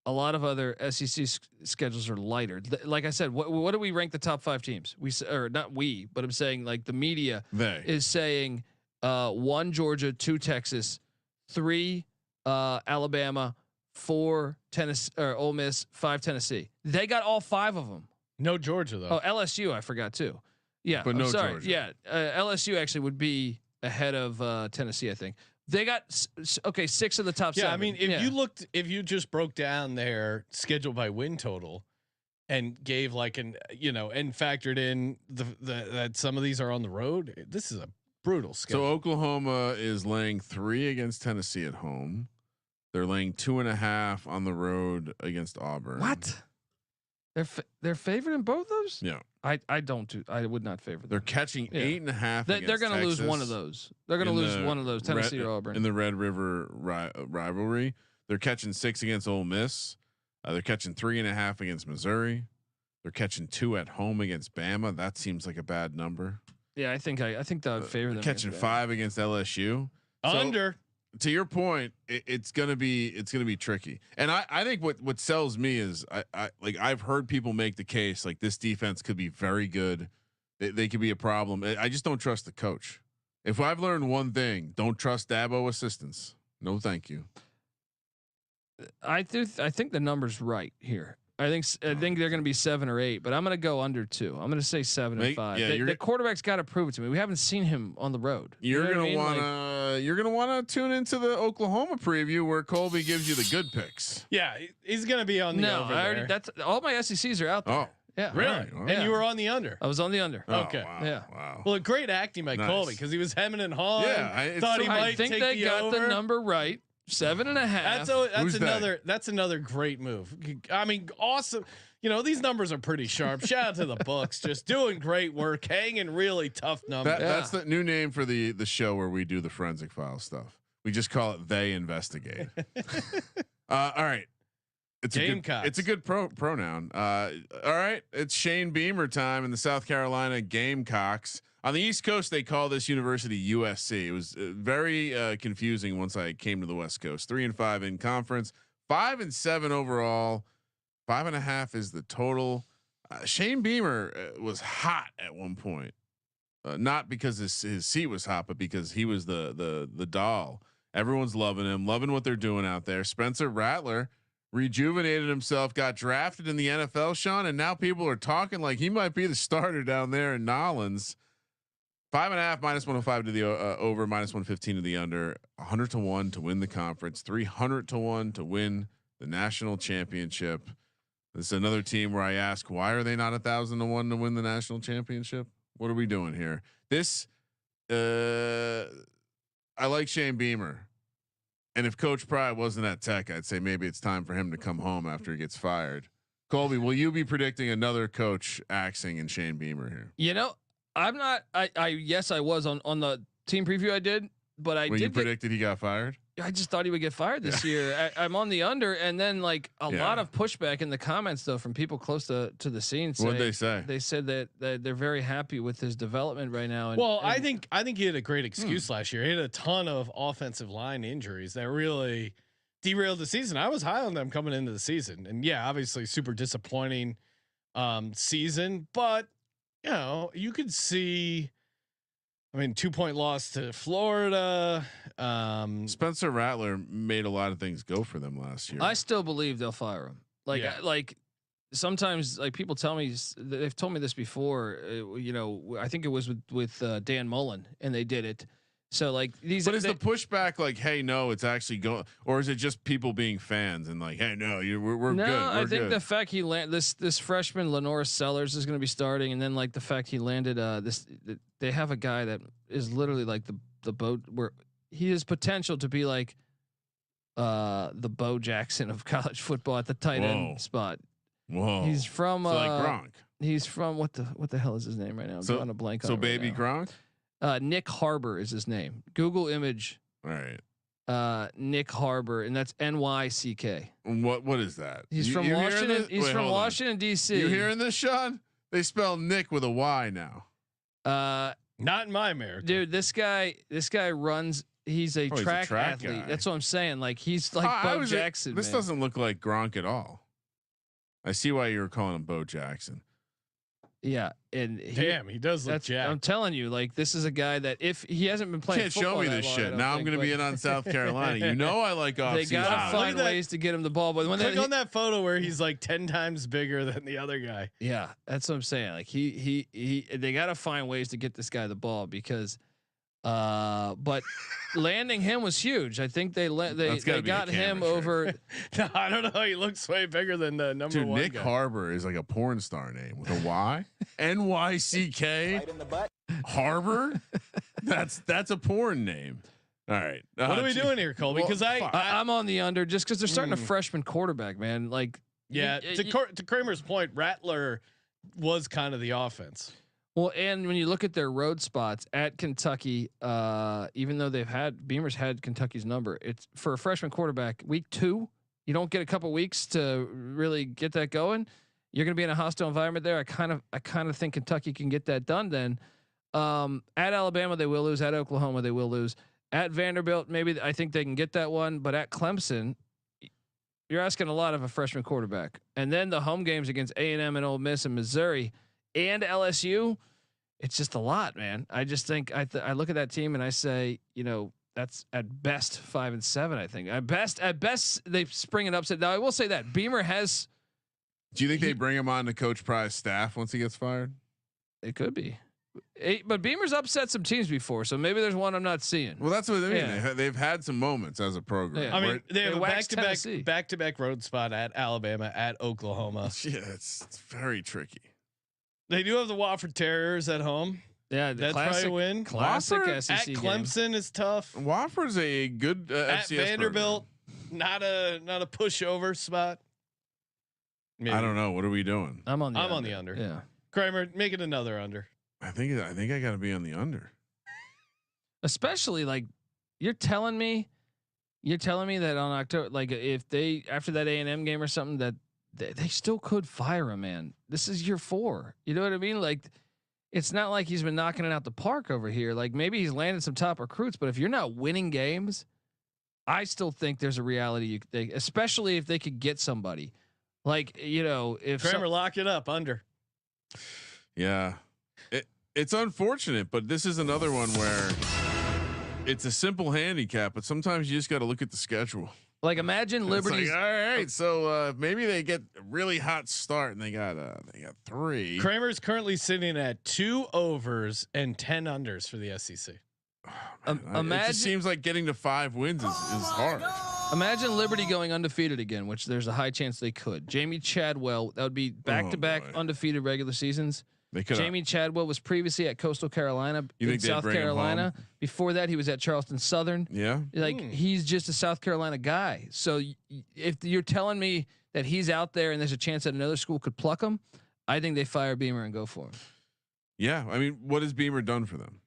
E: a lot of other SEC schedules are lighter. Like I said, what do we rank the top 5 teams? But I'm saying like the media is saying 1 Georgia, 2 Texas, 3 Alabama, 4 Tennessee or Ole Miss, 5 Tennessee. They got all 5 of them.
A: No Georgia though.
E: Oh, LSU, I forgot too. Yeah,
C: but
E: sorry.
C: Georgia.
E: Yeah, LSU actually would be ahead of Tennessee. I think they got 6 of the top 7.
A: I mean, if you just broke down their schedule by win total, and gave like and factored in that some of these are on the road, this is a brutal schedule.
C: So Oklahoma is laying 3 against Tennessee at home. They're laying 2.5 on the road against Auburn.
E: What? They're favored in both those.
C: Yeah,
E: I would not favor them.
C: They're catching 8.5.
E: They're going to lose one of those. They're going to lose one of those. Tennessee or Auburn
C: in the Red River rivalry. They're catching 6 against Ole Miss. They're catching 3.5 against Missouri. They're catching 2 at home against Bama. That seems like a bad number.
E: Yeah, I think that would favor them.
C: Catching 5 against LSU.
A: Under.
C: To your point, it's gonna be tricky, and I think what sells me is I've heard people make the case like this defense could be very good, they could be a problem. I just don't trust the coach. If I've learned one thing, don't trust Dabo assistants. No, thank you.
E: I think the number's right here. I think they're going to be 7 or 8, but I'm going to go under 2. I'm going to say 7 and 5.
C: Yeah,
E: the quarterback's got to prove it to me. We haven't seen him on the road.
C: You're gonna want to tune into the Oklahoma preview where Colby gives you the good picks.
A: Yeah, he's gonna be on the over there.
E: That's all my SECs are out there.
C: Oh,
E: yeah,
A: really?
C: Right. Wow.
A: And you were on the under.
E: I was on the under.
C: Oh,
A: Okay.
C: Wow.
E: Yeah.
C: Wow.
A: Well, great acting by
C: Nice.
A: Colby because he was hemming and hawing.
C: Yeah,
A: thought he might
E: I think
A: take
E: they
A: the
E: got
A: over.
E: the number right. 7.5.
A: That's another great move. I mean, awesome. You know, these numbers are pretty sharp. Shout out to the books, just doing great work, hanging really tough numbers.
C: That's the new name for the show where we do the forensic file stuff. We just call it They Investigate. All right. It's a good pronoun. All right. It's Shane Beamer time in the South Carolina Gamecocks. On the East Coast, they call this university USC. It was very confusing once I came to the West Coast. 3-5 in conference, 5-7 overall. 5.5 is the total. Shane Beamer was hot at one point, not because his seat was hot, but because he was the doll. Everyone's loving him, loving what they're doing out there. Spencer Rattler rejuvenated himself, got drafted in the NFL, Sean, and now people are talking like he might be the starter down there in Nollins. 5.5 -105 to the over, -115 to the under. 100-1 to win the conference. 300-1 to win the national championship. This is another team where I ask, why are they not 1,000-1 to win the national championship? What are we doing here? This, I like Shane Beamer, and if Coach Pry wasn't at Tech, I'd say maybe it's time for him to come home after he gets fired. Colby, will you be predicting another coach axing in Shane Beamer here?
E: You know, I'm not. Yes, I was on the team preview. I did, but
C: You predicted he got fired.
E: I just thought he would get fired this year. I'm on the under, and then like a lot of pushback in the comments though from people close to the scene.
C: What did they say?
E: They said that they're very happy with his development right now.
A: I think he had a great excuse last year. He had a ton of offensive line injuries that really derailed the season. I was high on them coming into the season, and yeah, obviously super disappointing season, but you know, you could see. I mean, 2-point loss to Florida.
C: Spencer Rattler made a lot of things go for them last year.
E: I still believe they'll fire him. Like sometimes, like people tell me, they've told me this before. You know, I think it was with Dan Mullen, and they did it. So like these.
C: But is the pushback like, hey, no, it's actually going, or is it just people being fans and like, hey, no, we're
E: no,
C: good.
E: I think the fact he this freshman Lenore Sellers is going to be starting, and then like the fact he landed they have a guy that is literally like the boat where he has potential to be like the Bo Jackson of college football at the tight end spot.
C: Whoa,
E: he's from
C: like Gronk.
E: He's from what the hell is his name right now? I'm drawing a blank.
C: So baby Gronk.
E: Nick Harbor is his name. Google image.
C: All right.
E: Nick Harbor, and that's NYCK.
C: What is that?
E: He's from Washington. He's from Washington D.C.
C: You hearing this, Sean? They spell Nick with a Y now.
A: Not in my America,
E: dude. This guy runs. He's a track athlete.
C: Guy.
E: That's what I'm saying. Like he's like Bo Jackson.
C: This doesn't look like Gronk at all. I see why you were calling him Bo Jackson.
E: Yeah, and
A: he does look jacked.
E: I'm telling you, like this is a guy that if he hasn't been playing,
C: can't show me this shit. Now I'm going to be in on South Carolina. You know I like off.
E: They gotta find ways to get him the ball. But when
A: click on that photo where he's like 10 times bigger than the other guy.
E: Yeah, that's what I'm saying. Like they gotta find ways to get this guy the ball because, but landing him was huge. I think they got him over.
A: No, I don't know. He looks way bigger than the number one.
C: Nick
A: guy.
C: Harbor is like a porn star name with a Y. NYCK.
F: Right in the butt.
C: Harbor. That's a porn name. All right.
A: What are we doing here, Colby? Because
E: I'm on the under just because they're starting a freshman quarterback, man. Like
A: to Kramer's point, Rattler was kind of the offense.
E: Well, and when you look at their road spots at Kentucky, even though Beamer's had Kentucky's number, it's for a freshman quarterback. Week 2, you don't get a couple weeks to really get that going. You're going to be in a hostile environment there. I kind of think Kentucky can get that done. Then at Alabama they will lose. At Oklahoma they will lose. At Vanderbilt maybe I think they can get that one. But at Clemson, you're asking a lot of a freshman quarterback. And then the home games against A&M and Ole Miss and Missouri and LSU. it's just a lot, man. I just think I look at that team and I say, that's at best 5-7. I think at best they spring an upset. Now I will say that Beamer has.
C: Do you think they bring him on to Coach Pry's staff once he gets fired?
E: It could be, but Beamer's upset some teams before, so maybe there's one I'm not seeing.
C: Well, that's what I mean.
E: Yeah.
C: They've had some moments as a program.
E: Yeah.
A: I mean, they have a
E: Tennessee.
A: back-to-back road spot at Alabama, at Oklahoma.
C: Yeah, it's very tricky.
A: They do have the Wofford Terriers at home.
E: Yeah,
A: that's probably a win.
E: Classic
C: Wofford
E: SEC
A: At
E: game.
A: Clemson is tough.
C: Wofford's a good
A: At
C: FCS
A: Vanderbilt,
C: program.
A: not a pushover spot. Maybe.
C: I don't know. What are we doing?
E: I'm on the
A: under.
E: Yeah.
A: Kramer, make it another under.
C: I think I got to be on the under.
E: Especially like you're telling me that on October, like if they after that A&M game or something, that they still could fire him, man. This is year 4. You know what I mean? Like it's not like he's been knocking it out the park over here. Like maybe he's landed some top recruits, but if you're not winning games, I still think there's a reality. Especially if they could get somebody, like if
A: Kramer, lock it up under.
C: Yeah, it's unfortunate, but this is another one where it's a simple handicap, but sometimes you just got to look at the schedule.
E: Like imagine Liberty's.
C: Like, all right, so maybe they get a really hot start and they got 3.
A: Kramer's currently sitting at 2 overs and 10 unders for the SEC.
E: Imagine,
C: it just seems like getting to 5 wins is hard.
E: Imagine Liberty going undefeated again, which there's a high chance they could. Jamie Chadwell, that would be back-to-back undefeated regular seasons.
C: They could.
E: Jamie Chadwell was previously at Coastal Carolina in South Carolina. Before that, he was at Charleston Southern.
C: Yeah,
E: he's just a South Carolina guy. So if you're telling me that he's out there and there's a chance that another school could pluck him, I think they fire Beamer and go for him.
C: Yeah, I mean, what has Beamer done for them?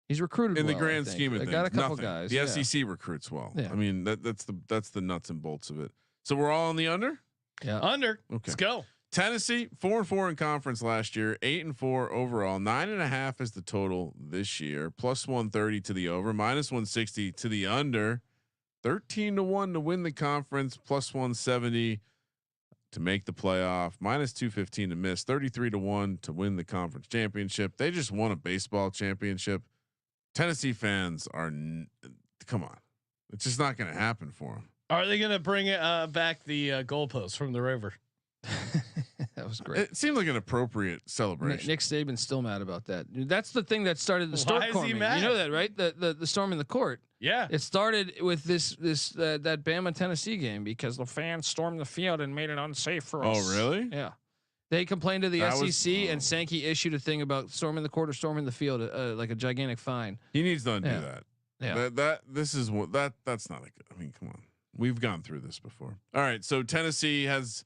E: He's recruited
C: in
E: well,
C: the grand scheme of
E: they
C: things.
E: got a couple
C: Nothing.
E: guys.
C: The SEC recruits well.
E: Yeah.
C: I mean, that's the nuts and bolts of it. So we're all on the under.
E: Yeah,
A: Under.
C: Okay.
A: Let's go.
C: Tennessee 4-4 in conference last year, 8-4 overall. 9.5 is the total this year. Plus 130 to the over, minus 160 to the under. 13-1 to win the conference. Plus 170 to make the playoff. Minus 215 to miss. 33-1 to win the conference championship. They just won a baseball championship. Tennessee fans are come on. It's just not going to happen for them.
A: Are they going to bring back the goalpost from the river?
E: that was great.
C: It seemed like an appropriate celebration.
E: Nick Saban's still mad about that. That's the thing that started the storm.
A: Why is he mad?
E: You know that, right? The storm in the court.
A: Yeah.
E: It started with that Bama Tennessee game because the fans stormed the field and made it unsafe for us.
C: Oh, really?
E: Yeah. They complained to the SEC and Sankey issued a thing about storming the court or storming the field, like a gigantic fine.
C: He needs to undo that.
E: Yeah.
C: That's not a good. I mean, come on. We've gone through this before. All right. So Tennessee has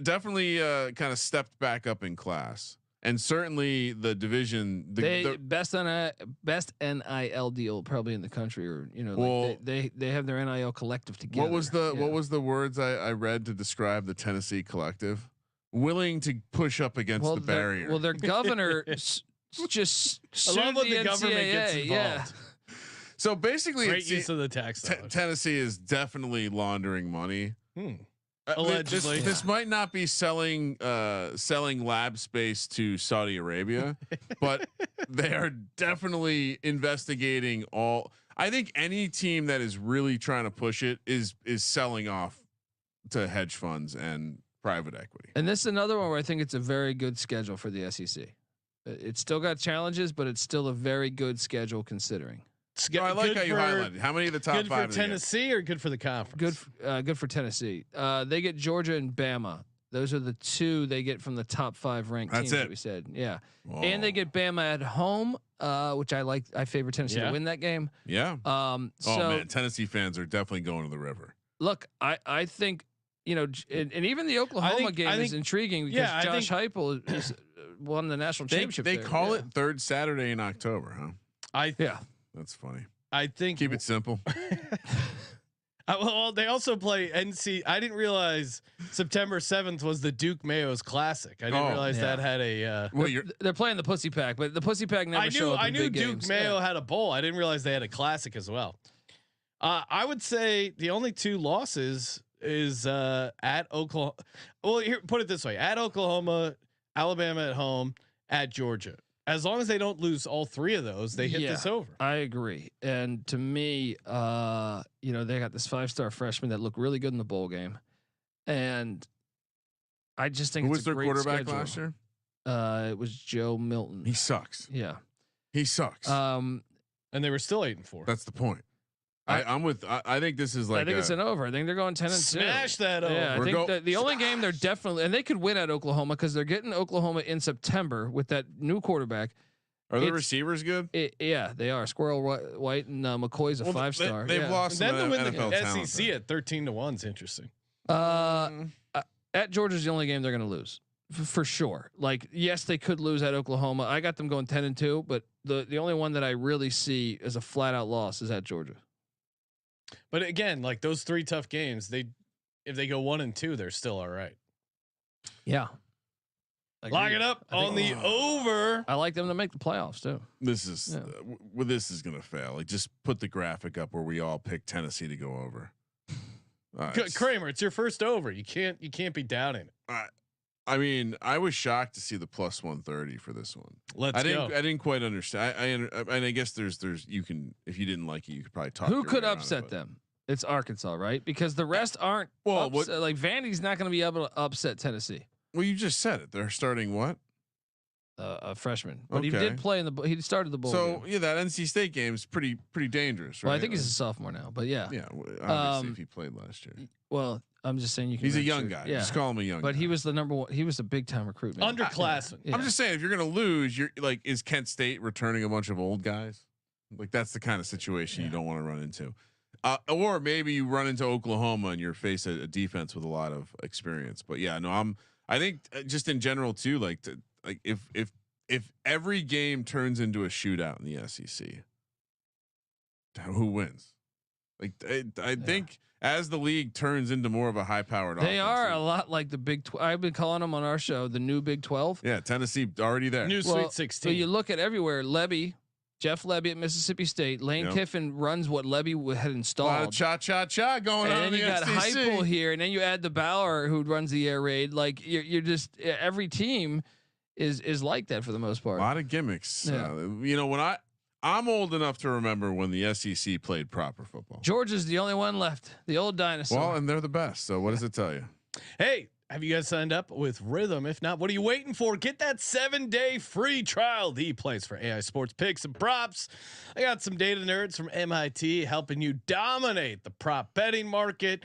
C: definitely kind of stepped back up in class, and certainly the division, the
E: best NIL deal probably in the country, or
C: well,
E: they have their NIL collective together.
C: What was the words I read to describe the Tennessee collective? Willing to push up against the barrier.
E: Well, their governor just
A: I love when the
E: NCAA.
A: government gets involved.
E: Yeah.
C: So basically,
A: Great use of the tax dollars.
C: Tennessee is definitely laundering money.
A: Allegedly.
C: This might not be selling lab space to Saudi Arabia, but they are definitely investigating all. I think any team that is really trying to push it is selling off to hedge funds and private equity.
E: And this is another one where I think it's a very good schedule for the SEC. It's still got challenges, but it's still a very good schedule considering.
C: No, I like how you highlighted. How many of the top
A: good
C: 5
A: for Tennessee or good for the conference?
E: Good for Tennessee. They get Georgia and Bama. Those are the 2 they get from the top 5 ranked teams that we said. Yeah.
C: Whoa.
E: And they get Bama at home, which I like. I favor Tennessee to win that game.
C: Yeah.
E: So
C: man, Tennessee fans are definitely going to the river.
E: Look, I think and even the Oklahoma game is intriguing because Josh Heupel is won the national championship.
C: They call it third Saturday in October, huh? That's funny.
A: I think
C: keep it simple.
A: Well, they also play NC. I didn't realize September 7th was the Duke Mayo's Classic. I didn't realize that had a.
E: Well, they're playing the Pussy Pack, but the Pussy Pack never show up.
A: I knew
E: big
A: Duke
E: games.
A: Mayo had a bowl. I didn't realize they had a Classic as well. I would say the only 2 losses is at Oklahoma. Well, here, put it this way: at Oklahoma, Alabama at home, at Georgia. as long as they don't lose all three of those, they hit this over.
E: I agree. And to me, they got this 5-star freshman that looked really good in the bowl game, and I just think
C: who
E: it's
C: was
E: a
C: their
E: great
C: quarterback
E: schedule.
C: last year?
E: It was Joe Milton.
C: He sucks.
E: Yeah,
C: he sucks.
A: And they were still 8-4.
C: That's the point. I'm with. I think this is like.
E: I think it's an over. I think they're going 10-2.
A: Smash that over.
E: Yeah, I think that the only game they're definitely, and they could win at Oklahoma because they're getting Oklahoma in September with that new quarterback.
C: Are the receivers good?
E: Yeah, they are. Squirrel White and McCoy's a 5-star.
C: They've lost some
A: Then to win
C: NFL
A: the
C: talent,
A: SEC at 13-1 is interesting.
E: At Georgia's the only game they're going to lose for sure. Like, yes, they could lose at Oklahoma. I got them going 10-2, but the only one that I really see as a flat out loss is at Georgia.
A: But again, like those 3 tough games, if they go 1-2, they're still all right.
E: Yeah.
A: Lock it up on the over.
E: I like them to make the playoffs too.
C: This is this is gonna fail. Like, just put the graphic up where we all pick Tennessee to go over.
A: Kramer, it's your first over. You can't be doubting it.
C: I mean, I was shocked to see the plus 130 for this one.
A: I
C: didn't quite understand. I guess there's you can, if you didn't like it, you could probably talk.
E: Who could upset them? It's Arkansas, right? Because the rest aren't. Well, like Vandy's not going to be able to upset Tennessee.
C: Well, you just said it. They're starting what?
E: A freshman, but he did play in the. He started the bowl.
C: So
E: game.
C: yeah, that NC State game is pretty dangerous, right?
E: Well, I think he's a sophomore now, but yeah.
C: Yeah, obviously if he played last year.
E: Well, I'm just saying you can.
C: He's a young guy. Yeah. Just call him a young guy.
E: But he was the number one. He was a big time recruit.
A: Underclassman.
E: Yeah.
C: I'm just saying, if you're gonna lose, you're like, is Kent State returning a bunch of old guys? Like, that's the kind of situation you don't want to run into. Or maybe you run into Oklahoma and you're face a defense with a lot of experience. But yeah, no, I think just in general too, like if every game turns into a shootout in the SEC, who wins? Like, I think as the league turns into more of a high-powered offense,
E: they are a lot like the Big 12. I've been calling them on our show the new Big 12.
C: Yeah, Tennessee already there.
A: New Sweet 16.
E: So you look at everywhere. Jeff Lebby at Mississippi State. Lane Kiffin runs what Lebby had installed.
C: A lot of cha going on.
E: And then you got Heupel here, and then you add the Bauer who runs the air raid. Like you're just every team is like that for the most part.
C: A lot of gimmicks.
E: Yeah.
C: When I'm old enough to remember when the SEC played proper football.
E: Georgia's the only one left. The old dinosaur.
C: Well, and they're the best. So what does it tell you?
A: Hey, have you guys signed up with Rhythm? If not, what are you waiting for? Get that 7-day free trial. The place for AI sports picks and props. I got some data nerds from MIT helping you dominate the prop betting market.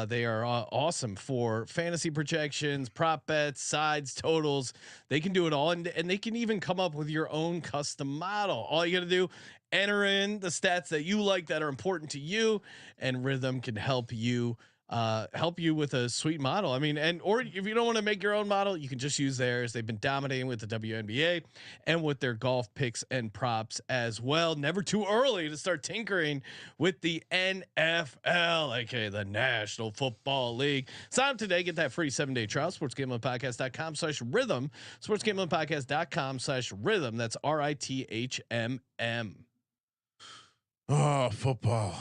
A: They are awesome for fantasy projections, prop bets, sides, totals. They can do it all, and they can even come up with your own custom model. All you got to do, enter in the stats that you like that are important to you, and Rhythm can help you with a sweet model. I mean, or if you don't want to make your own model, you can just use theirs. They've been dominating with the WNBA and with their golf picks and props as well. Never too early to start tinkering with the NFL, aka the National Football League. Sign up today, get that free 7-day trial. sportsgamblingpodcast.com/rhythm. sportsgamblingpodcast.com/rhythm. That's RITHMM.
C: Oh, football.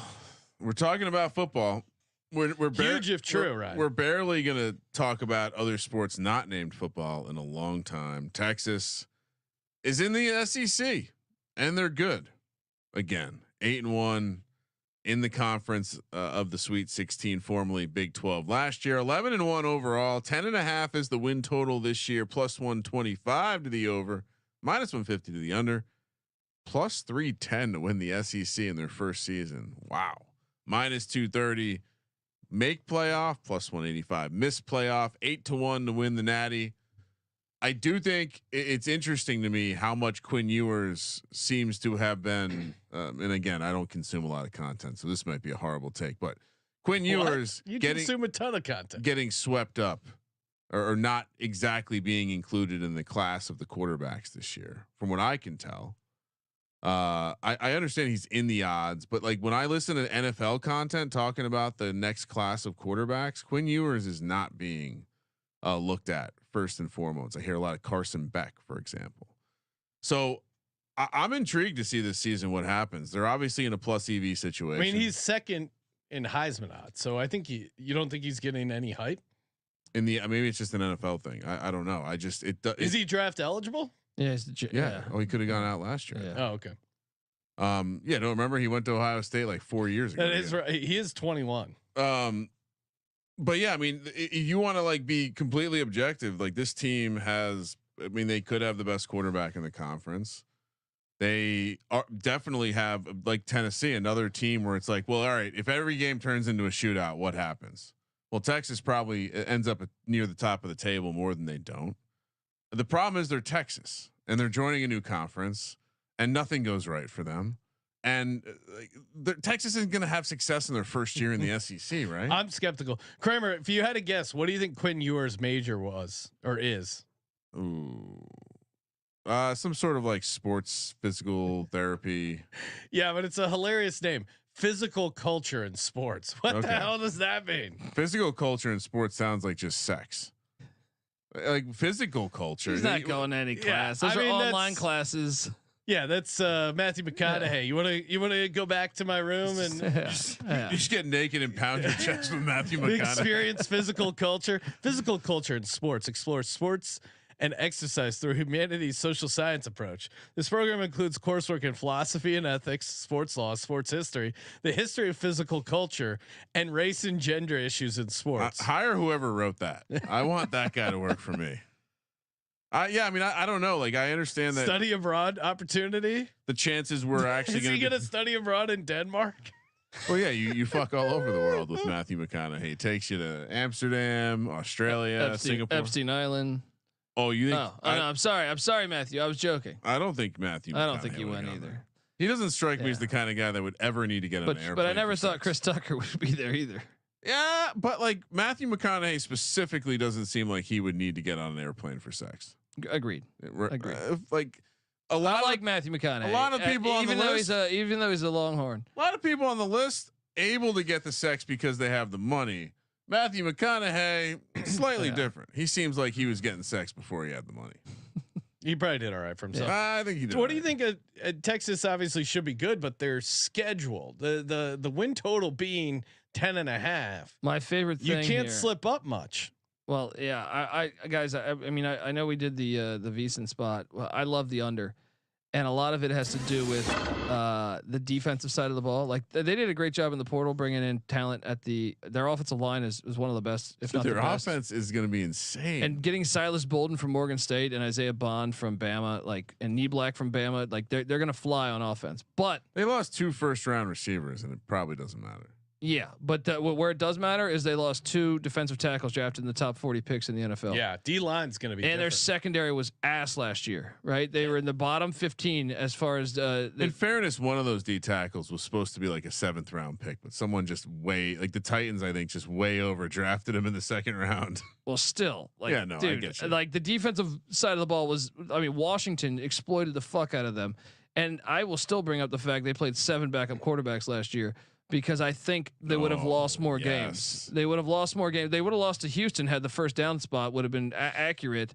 C: We're talking about football. We're
A: huge if true, right?
C: We're barely gonna talk about other sports not named football in a long time. Texas is in the SEC, and they're good again. 8-1 in the conference of the Sweet 16, formerly Big 12 last year. 11-1 overall. 10.5 is the win total this year. Plus 125 to the over. Minus 150 to the under. Plus 310 to win the SEC in their first season. Wow. Minus 230. Make playoff plus 185, miss playoff 8-1 to win the Natty. I do think it's interesting to me how much Quinn Ewers seems to have been. And again, I don't consume a lot of content, so this might be a horrible take, but Quinn Ewers
A: consume a ton of content,
C: getting swept up or not exactly being included in the class of the quarterbacks this year, from what I can tell. I understand he's in the odds, but like when I listen to NFL content talking about the next class of quarterbacks, Quinn Ewers is not being looked at first and foremost. I hear a lot of Carson Beck, for example. So I'm intrigued to see this season what happens. They're obviously in a plus EV situation.
A: I mean, he's second in Heisman odds, so I think you don't think he's getting any hype
C: in the maybe it's just an NFL thing. I don't know. Is
A: he draft eligible?
E: Yeah, he's
C: Yeah. Oh, he could have gone out last year.
E: Yeah.
A: Oh, okay.
C: Yeah. No, remember he went to Ohio State like 4 years ago.
A: That is right. He is 21.
C: But yeah, I mean, you want to like be completely objective. Like this team has, I mean, they could have the best quarterback in the conference. They definitely have, like Tennessee, another team where it's like, well, all right, if every game turns into a shootout, what happens? Well, Texas probably ends up near the top of the table more than they don't. The problem is they're Texas and they're joining a new conference and nothing goes right for them. And Texas isn't going to have success in their first year in the SEC, right?
A: I'm skeptical. Kramer, if you had to guess, what do you think Quinn Ewers' major was or is?
C: Ooh. Some sort of like sports physical therapy.
A: Yeah, but it's a hilarious name. Physical culture in sports. What the hell does that mean?
C: Physical culture in sports sounds like just sex. Like physical culture.
E: He's not going to any class. Those are online classes.
A: Yeah, that's Matthew McConaughey. You want to go back to my room and
C: you just get naked and pound your chest with Matthew McConaughey.
A: Experience physical culture. Physical culture in sports. Explore sports and exercise through humanity's social science approach. This program includes coursework in philosophy and ethics, sports law, sports history, the history of physical culture, and race and gender issues in sports.
C: Hire whoever wrote that. I want that guy to work for me. Yeah, I mean, I don't know. Like, I understand that
A: study abroad opportunity.
C: The chances were actually
A: going to study abroad in Denmark.
C: Well, yeah, you fuck all over the world with Matthew McConaughey. He takes you to Amsterdam, Australia, Singapore,
E: Epstein Island.
C: Oh, you think?
E: No, I'm sorry, Matthew. I was joking.
C: I don't think Matthew.
E: I don't think you went either.
C: There. He doesn't strike me as the kind of guy that would ever need to get on an airplane.
E: But I never thought Chris Tucker would be there either.
C: Yeah, but like Matthew McConaughey specifically doesn't seem like he would need to get on an airplane for sex.
E: Agreed.
C: Like a lot,
E: like Matthew McConaughey.
C: A lot of people on the list,
E: even though he's a Longhorn.
C: A lot of people on the list able to get the sex because they have the money. Matthew McConaughey, slightly different. He seems like he was getting sex before he had the money.
A: He probably did all right for himself.
C: I think he did.
A: So what do you think? Texas obviously should be good, but their schedule, the win total being 10.5.
E: My favorite thing.
A: You can't slip up much.
E: Well, yeah, I guys, I mean, I know we did the VSiN spot. Well, I love the under, and a lot of it has to do with the defensive side of the ball. Like they did a great job in the portal, bringing in talent at their offensive line is one of the best, if not the best.
C: Their offense is going to be insane.
E: And getting Silas Bolden from Morgan State and Isaiah Bond from Bama, and Nieblak from Bama, like they're going to fly on offense. But
C: they lost 2 first-round receivers, and it probably doesn't matter.
E: Yeah, but where it does matter is they lost 2 defensive tackles drafted in the top 40 picks in the NFL.
A: Yeah, D line's going to be.
E: And their secondary was ass last year, right? They were in the bottom 15 as far as.
C: In fairness, one of those D tackles was supposed to be like a 7th round pick, but someone just like the Titans, I think, just way over drafted him in the 2nd round.
E: Well, still, like,
C: yeah, no,
E: dude,
C: I get you.
E: Like the defensive side of the ball was. I mean, Washington exploited the fuck out of them, and I will still bring up the fact they played 7 backup quarterbacks last year. Because I think they would have lost more games. They would have lost more games. They would have lost to Houston had the first down spot would have been accurate.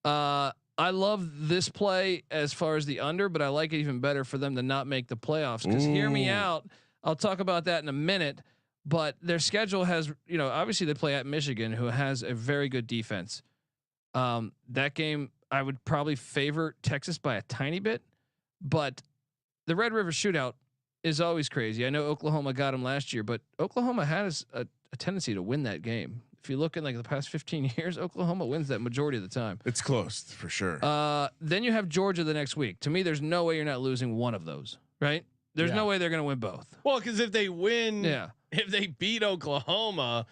E: I love this play as far as the under, but I like it even better for them to not make the playoffs. Because hear me out. I'll talk about that in a minute. But their schedule has, obviously they play at Michigan, who has a very good defense. That game, I would probably favor Texas by a tiny bit, but the Red River Shootout is always crazy. I know Oklahoma got him last year, but Oklahoma has a tendency to win that game. If you look in like the past 15 years, Oklahoma wins that majority of the time.
C: It's close for sure.
E: Then you have Georgia the next week. To me, there's no way you're not losing one of those, right? There's no way they're going to win both.
A: Well, because if they win, if they beat Oklahoma,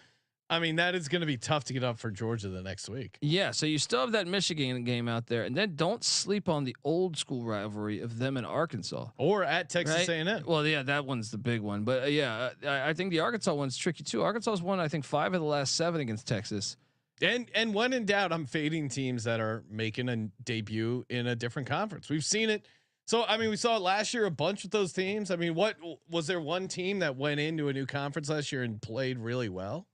A: I mean, that is going to be tough to get up for Georgia the next week.
E: Yeah. So you still have that Michigan game out there, and then don't sleep on the old school rivalry of them and Arkansas
A: or at Texas A&M.
E: Well, yeah, that one's the big one, but I think the Arkansas one's tricky too. Arkansas's won, I think, 5 of the last 7 against Texas.
A: And when in doubt, I'm fading teams that are making a debut in a different conference. We've seen it. So, I mean, we saw it last year, a bunch of those teams. I mean, what was there one team that went into a new conference last year and played really well?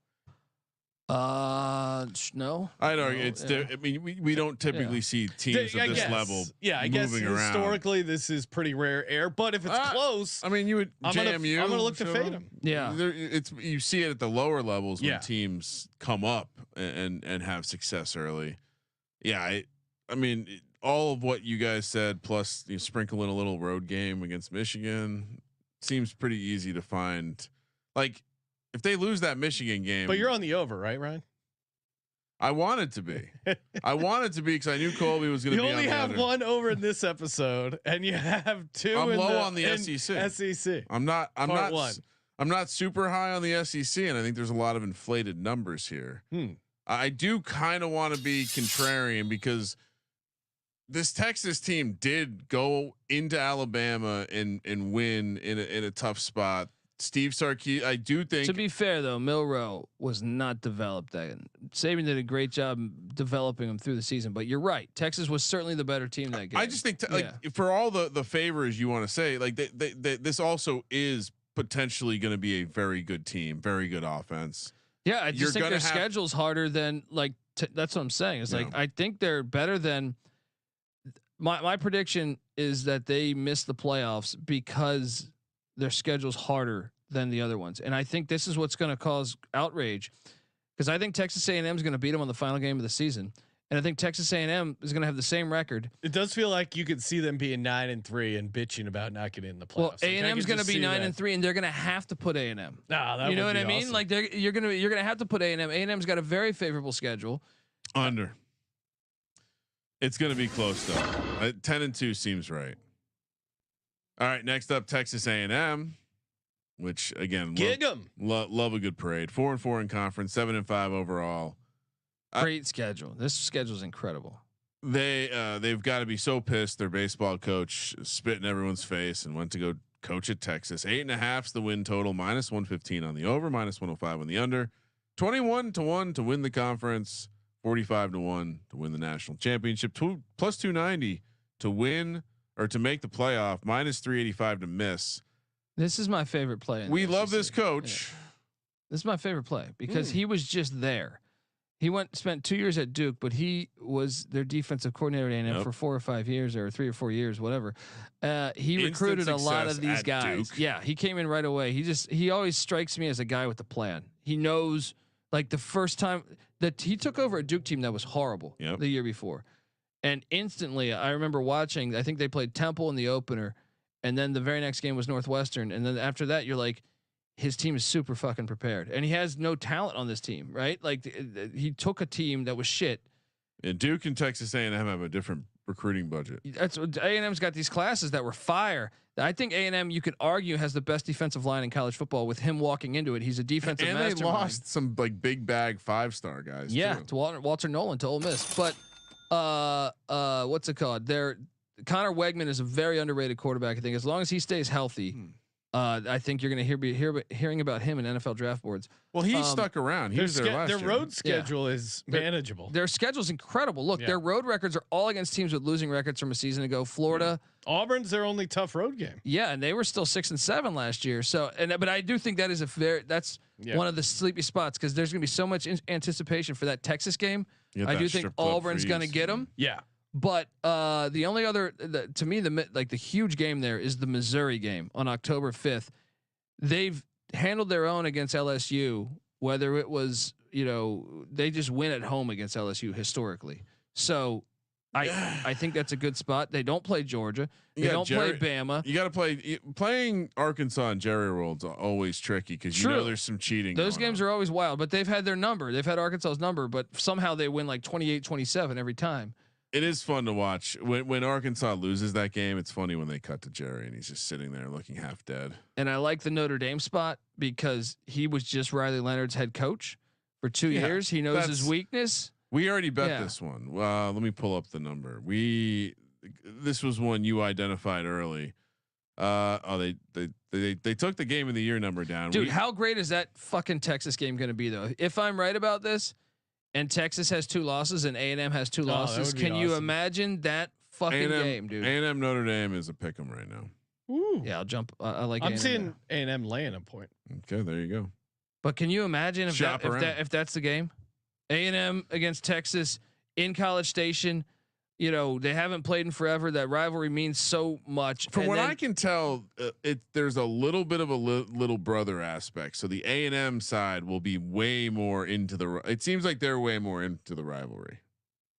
E: No.
C: I'd argue it's. I mean, we don't typically see teams at this level.
A: Yeah, I guess historically this is pretty rare air. But if it's close,
C: I mean, you would.
A: I'm gonna look to fade them.
E: Yeah,
C: it's you see it at the lower levels when teams come up and have success early. Yeah, I mean, all of what you guys said, plus you sprinkle in a little road game against Michigan, seems pretty easy to find. Like if they lose that Michigan game,
A: but you're on the over, right, Ryan?
C: I wanted to be. I wanted to be because I knew Colby was going to be.
A: You only
C: on the
A: have
C: under.
A: one over in this episode, and you have two.
C: I'm
A: in
C: low
A: the,
C: on the SEC.
A: SEC.
C: I'm not
A: one.
C: I'm not super high on the SEC, and I think there's a lot of inflated numbers here. I do kind of want to be contrarian because this Texas team did go into Alabama and win in a tough spot. Steve Sarkisian, I do think.
E: To be fair though, Milroe was not developed then. Saban did a great job developing him through the season, but you're right. Texas was certainly the better team that game.
C: I just think like for all the favors you want to say, like this also is potentially going to be a very good team, very good offense.
E: Yeah, I just think their schedule's harder than like that's what I'm saying. It's like I think they're better than my prediction is that they miss the playoffs because their schedule's harder than the other ones. And I think this is what's going to cause outrage because I think Texas A&M is going to beat them on the final game of the season. And I think Texas A&M is going to have the same record.
A: It does feel like you could see them being 9-3 and bitching about not getting in the playoffs.
E: Well, A&M is going to be 9-3 and they're going to have to put A&M.
A: Nah,
E: you know what I mean?
A: Awesome.
E: Like you're going to have to put A&M. A&M's got a very favorable schedule.
C: Under. It's going to be close though. 10-2 seems right. All right, next up, Texas A&M, which again, love a good parade. 4-4 in conference, 7-5 overall.
E: Great schedule. This schedule is incredible.
C: They've got to be so pissed. Their baseball coach spit in everyone's face and went to go coach at Texas. 8.5's the win total, -115 on the over, -105 on the under. 21-1 to win the conference. 45-1 to win the national championship. +290 to win. Or to make the playoff, -385 to miss.
E: This is my favorite play.
C: We love this coach.
E: Yeah. This is my favorite play because he was just there. He spent 2 years at Duke, but he was their defensive coordinator at A&M for 4 or 5 years, or 3 or 4 years, whatever. He recruited a lot of these guys.
C: Duke.
E: Yeah, he came in right away. He always strikes me as a guy with a plan. He knows, like the first time that he took over a Duke team that was horrible the year before. And instantly, I remember watching. I think they played Temple in the opener, and then the very next game was Northwestern. And then after that, you're like, his team is super fucking prepared, and he has no talent on this team, right? Like he took a team that was shit.
C: And Duke and Texas A&M have a different recruiting budget.
E: That's what A&M's got these classes that were fire. I think A&M, you could argue, has the best defensive line in college football with him walking into it. He's a defensive mastermind.
C: They lost some like big bag 5-star guys.
E: Yeah,
C: too.
E: to Walter Nolan to Ole Miss, but. What's it called? Connor Wegman is a very underrated quarterback. I think as long as he stays healthy, I think you're going to hearing about him in NFL draft boards.
C: Well, he stuck around. He was there last year.
A: Their road schedule is manageable.
E: Their schedule's incredible. Look, their road records are all against teams with losing records from a season ago. Florida,
A: Auburn's their only tough road game.
E: Yeah, and they were still 6-7 last year. So, but I do think that is one of the sleepy spots because there's going to be so much anticipation for that Texas game. I do think Auburn's going to get them.
A: Yeah.
E: But the only other, to me, the huge game there is the Missouri game on October 5th. They've handled their own against LSU, whether it was, they just win at home against LSU historically. So I think that's a good spot. They don't play Georgia. They don't play Bama.
C: You got to playing Arkansas and Jerry World's always tricky because there's some cheating.
E: Those games are always wild, but they've had their number. They've had Arkansas's number, but somehow they win like 28-27 every time.
C: It is fun to watch when Arkansas loses that game. It's funny when they cut to Jerry and he's just sitting there looking half dead.
E: And I like the Notre Dame spot because he was just Riley Leonard's head coach for 2 years. He knows his weakness.
C: We already bet this one. Let me pull up the number. This was one you identified early. They took the game of the year number down.
E: Dude, how great is that fucking Texas game going to be though? If I'm right about this, and Texas has 2 losses and A&M has 2 losses, can you imagine that fucking game, dude?
C: A&M Notre Dame is a pick 'em right now.
A: Ooh.
E: Yeah, I'll jump. I like.
A: I'm
E: A&M
A: seeing A&M laying a point.
C: Okay, there you go.
E: But can you imagine if that's the game? A&M against Texas in College Station. They haven't played in forever. That rivalry means so much.
C: From what I can tell, there's a little bit of a little brother aspect. So the A&M side will be way more into it seems like they're way more into the rivalry.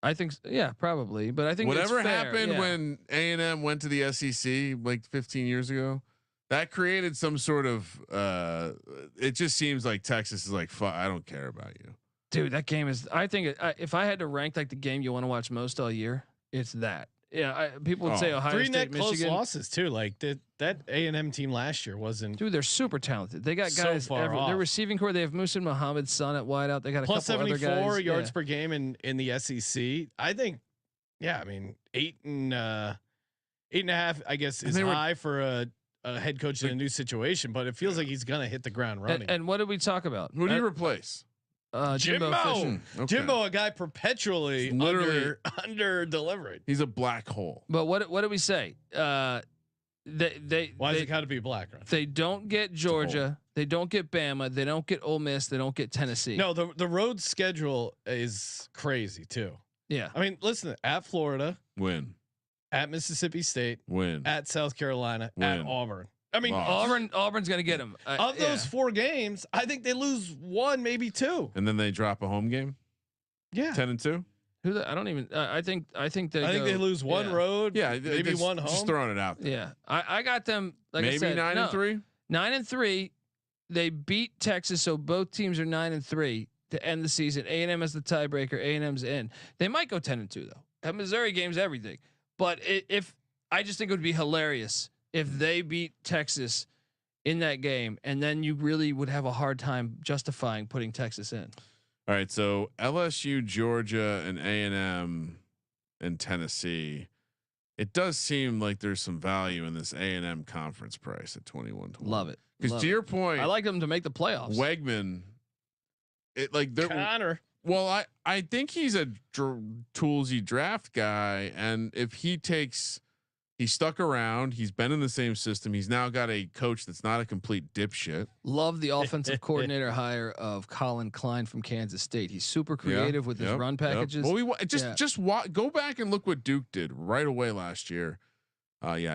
E: I think, yeah, probably. But I think
C: whatever
E: it's fair,
C: happened when A&M went to the SEC like 15 years ago, that created some sort of. It just seems like Texas is like, I don't care about you,
E: dude. That game is. I think if I had to rank like the game you want to watch most all year, it's that. Yeah, people would say Ohio
A: 3
E: State,
A: net close
E: Michigan.
A: losses too. Like that A&M team last year wasn't.
E: Dude, they're super talented. They got
A: So
E: guys.
A: far off.
E: Their receiving core. They have Musa Muhammad's son at wideout. They got a
A: plus
E: couple other
A: 74
E: guys.
A: yards per game in the SEC. I think, yeah, I mean 8.5. I guess is high for a head coach in a new situation, but it feels like he's gonna hit the ground running.
E: And what did we talk about?
C: who do you replace?
E: Jimbo Fisher.
C: Okay.
A: Jimbo, a guy perpetually
C: Literally-
A: under delivering.
C: He's a black hole.
E: But what did we say?
A: Why does it got to be black? Right?
E: They don't get Georgia. They don't get Bama. They don't get Ole Miss. They don't get Tennessee.
A: No, the road schedule is crazy too.
E: Yeah.
A: I mean, listen, at Florida,
C: Win.
A: at Mississippi State,
C: Win.
A: at South Carolina, at
C: Win.
A: Auburn. I mean,
C: Loss.
E: Auburn's gonna get them.
A: of those 4 games, I think they lose 1, maybe 2.
C: And then they drop a home game.
A: Yeah,
C: 10-2.
E: I don't even. I think
A: they lose 1 road.
C: Yeah,
A: maybe 1 home.
C: Just throwing it out there.
E: Yeah, I got them. Like
C: Maybe
E: I said,
C: 9-3.
E: 9-3. They beat Texas, so both teams are 9-3 to end the season. A&M as the tiebreaker. A&M's in. They might go 10-2 though. That Missouri game's everything. But if I just think it would be hilarious if they beat Texas in that game, and then you really would have a hard time justifying putting Texas in.
C: All right, so LSU, Georgia, and A&M, and Tennessee. It does seem like there's some value in this A&M conference price at 21-20.
E: Love it.
C: Because to your point,
E: I like them to make the playoffs.
C: Wegman. It like they're
A: Connor.
C: well, I think he's a toolsy draft guy, and if he stuck around. He's been in the same system. He's now got a coach that's not a complete dipshit.
E: Love the offensive coordinator hire of Colin Klein from Kansas State. He's super creative with his run packages.
C: Well, go back and look what Duke did right away last year.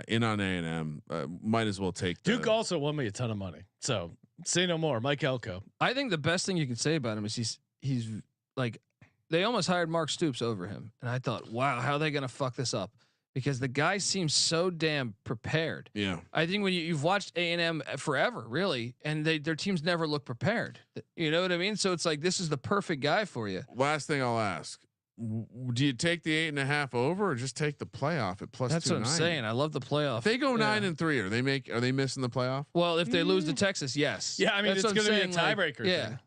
C: In on A&M. Might as well take
A: Duke also won me a ton of money. So say no more. Mike Elko.
E: I think the best thing you can say about him is he's like, they almost hired Mark Stoops over him, and I thought, wow, how are they going to fuck this up? Because the guy seems so damn prepared.
C: Yeah,
E: I think when you've watched A&M forever, really, and their teams never look prepared. You know what I mean? So it's like, this is the perfect guy for you.
C: Last thing I'll ask: do you take the 8.5 over, or just take the playoff at plus?
E: That's what I'm saying. I love the playoff.
C: If they go 9-3, are they missing the playoff?
E: Well, if they lose to Texas, yes.
A: Yeah, I mean,
E: That's
A: it's going to be a
E: saying,
A: tiebreaker.
E: Yeah.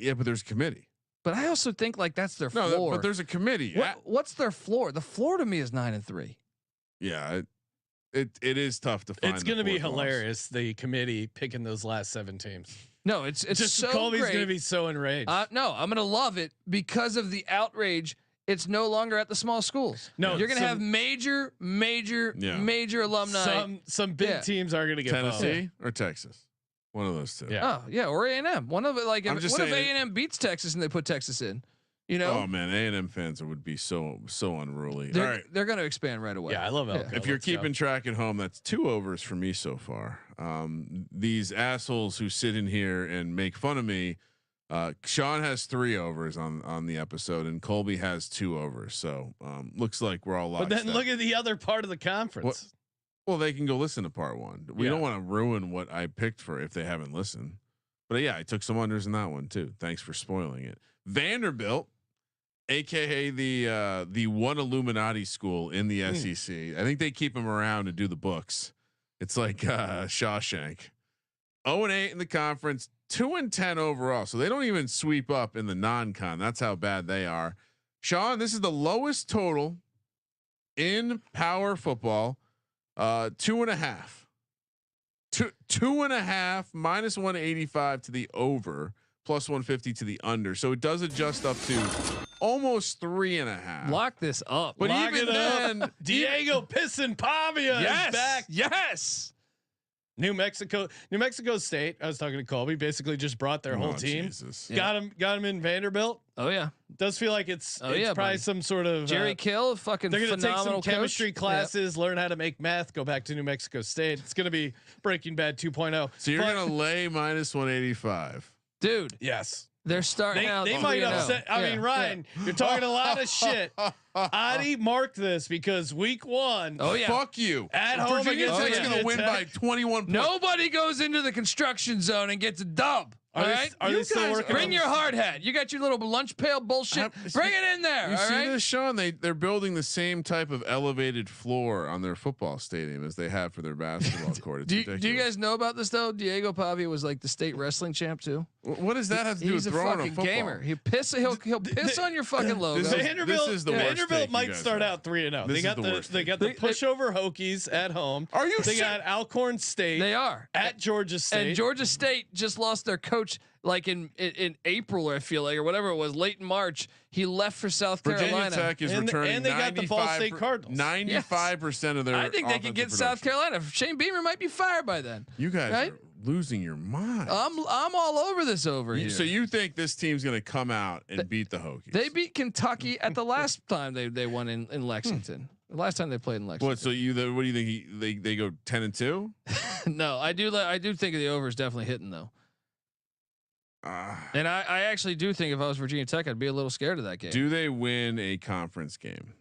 C: Yeah, but there's a committee.
E: But I also think like that's their floor.
C: But there's a committee.
E: What's their floor? The floor to me is 9-3.
C: Yeah, it is tough to find.
A: It's going to be hilarious. The committee picking those last 7 teams.
E: No, it's
A: just
E: so
A: Colby's
E: great.
A: going to be so enraged.
E: No, I'm going to love it because of the outrage. It's no longer at the small schools.
A: No,
E: you're going to have major alumni.
A: Some big teams are going to get
C: Tennessee or Texas. One of those two.
A: Yeah.
E: Oh yeah, or A&M. One of it. Like,
C: I'm
E: what
C: just
E: if
C: saying
E: A&M beats Texas and they put Texas in? You know?
C: Oh man, A&M fans would be so unruly. All
E: They're,
C: right.
E: they're going to expand right away.
A: Yeah, I love Elko.
C: If you're keeping track at home, that's 2 overs for me so far. These assholes who sit in here and make fun of me. Sean has 3 overs on the episode, and Colby has 2 overs. So looks like we're all locked.
A: But then look at the other part of the conference.
C: Well, they can go listen to part 1. We don't want to ruin what I picked for if they haven't listened. But yeah, I took some unders in that one too. Thanks for spoiling it. Vanderbilt, aka the one Illuminati school in the SEC. I think they keep them around to do the books. It's like Shawshank. 0-8 in the conference, 2-10 overall. So they don't even sweep up in the non-con. That's how bad they are. Sean, this is the lowest total in power football. 2.5. 2.5 minus 185 to the over, plus 150 to the under. So it does adjust up to almost 3.5.
E: Lock this up.
C: But
A: Lock
C: even
A: it up.
C: then,
A: Diego Pisson Pavia is back.
E: Yes.
A: New Mexico State. I was talking to Colby. Basically, just brought their whole team.
C: Jesus.
A: Got him in Vanderbilt.
E: Oh yeah.
A: Does feel like it's probably
E: buddy.
A: some sort of
E: Jerry Kill, fucking
A: they're going to take some
E: phenomenal
A: chemistry
E: coach.
A: classes, learn how to make meth, go back to New Mexico State. It's going to be Breaking Bad 2.0.
C: So you're going to lay minus 185.
E: Dude.
A: Yes.
E: They're starting out.
A: They might
E: 3-0.
A: upset. I mean, Ryan, you're talking a lot of shit. Adi, mark this because week 1.
E: Oh yeah.
C: Fuck you.
A: At home
C: Virginia
A: against
C: Tech's
A: Virginia
C: gonna win by
A: Tech.
C: 21 points.
E: Nobody goes into the construction zone and gets a dub.
A: Are
E: all
A: they,
E: right?
A: are
E: You
A: they still
E: guys
A: working?
E: bring
A: on
E: your hard hat. You got your little lunch pail bullshit. Bring it in there.
C: You
E: all
C: see
E: right?
C: this, Sean? They're building the same type of elevated floor on their football stadium as they have for their basketball court. It's
E: Do you
C: ridiculous.
E: guys know about this though? Diego Pavia was like the state wrestling champ too.
C: What does that have to do with
E: He's a
C: throwing
E: fucking
C: football?
E: gamer. He'll piss on your fucking logo.
C: This is-
A: Vanderbilt,
C: this is the worst take
A: Vanderbilt
C: you
A: might
C: guys
A: start
C: have.
A: out 3-0.
C: This
A: They
C: is
A: got
C: the
A: the
C: worst
A: they
C: take.
A: got the pushover Hokies at home.
C: Are you
A: They
C: sick?
A: got Alcorn State.
E: They are
A: at Georgia State.
E: And Georgia State just lost their coach like in April, I feel like, or whatever it was, late in March. He left for South
C: Virginia
E: Carolina.
C: Tech is returning.
A: and they got the Ball State Cardinals.
C: 95% of their.
E: I think they can get
C: offensive
E: South
C: production.
E: Carolina. Shane Beamer might be fired by then.
C: You guys
E: Right?
C: are losing your mind.
E: I'm all over this over here.
C: So you think this team's going to come out and beat the Hokies?
E: They beat Kentucky at the last time they won in Lexington. The last time they played in Lexington.
C: What? So what do you think? They go 10-2?
E: No, I do think the over is definitely hitting though. And I actually do think if I was Virginia Tech, I'd be a little scared of that game.
C: Do they win a conference game?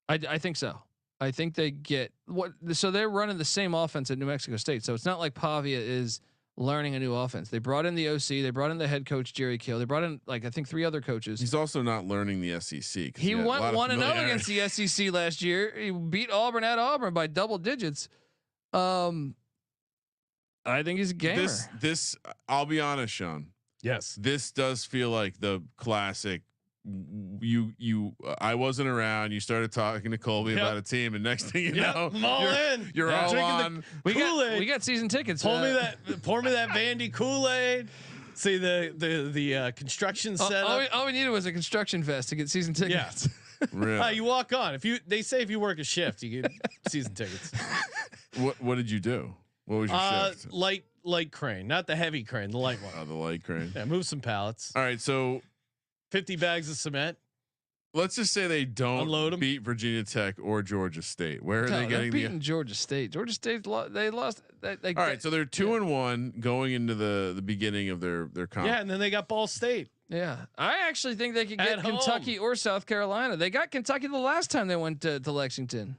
E: I think so. I think they get what. So they're running the same offense at New Mexico State. So it's not like Pavia is learning a new offense. They brought in the OC. They brought in the head coach Jerry Kill. They brought in like I think 3 other coaches.
C: He's also not learning the SEC.
E: He went 1-0 against the SEC last year. He beat Auburn at Auburn by double digits. I think he's a gamer.
C: This I'll be honest, Sean.
A: Yes.
C: This does feel like the classic. I wasn't around. You started talking to Colby about a team, and next thing you know,
A: I'm all in.
C: you're all on.
E: we
A: Kool-Aid.
E: got season tickets.
A: Pour me that Vandy Kool-Aid. See the construction setup.
E: All we needed was a construction vest to get season tickets.
A: Yeah.
C: Really?
A: You walk on. They say if you work a shift, you get season tickets.
C: What did you do? What was your shift?
A: Light crane, not the heavy crane, the light one.
C: Oh, the light crane.
A: Yeah, move some pallets.
C: All right, so
A: 50 bags of cement.
C: let's just say they don't
A: Unload 'em.
C: beat Virginia Tech or Georgia State. Where are they getting
E: beating Georgia State? Georgia State they lost.
C: All right, so they're 2-1 going into the beginning of their conference.
A: Yeah, and then they got Ball State.
E: Yeah, I actually think they could get
A: At home.
E: Kentucky or South Carolina. They got Kentucky the last time they went to Lexington.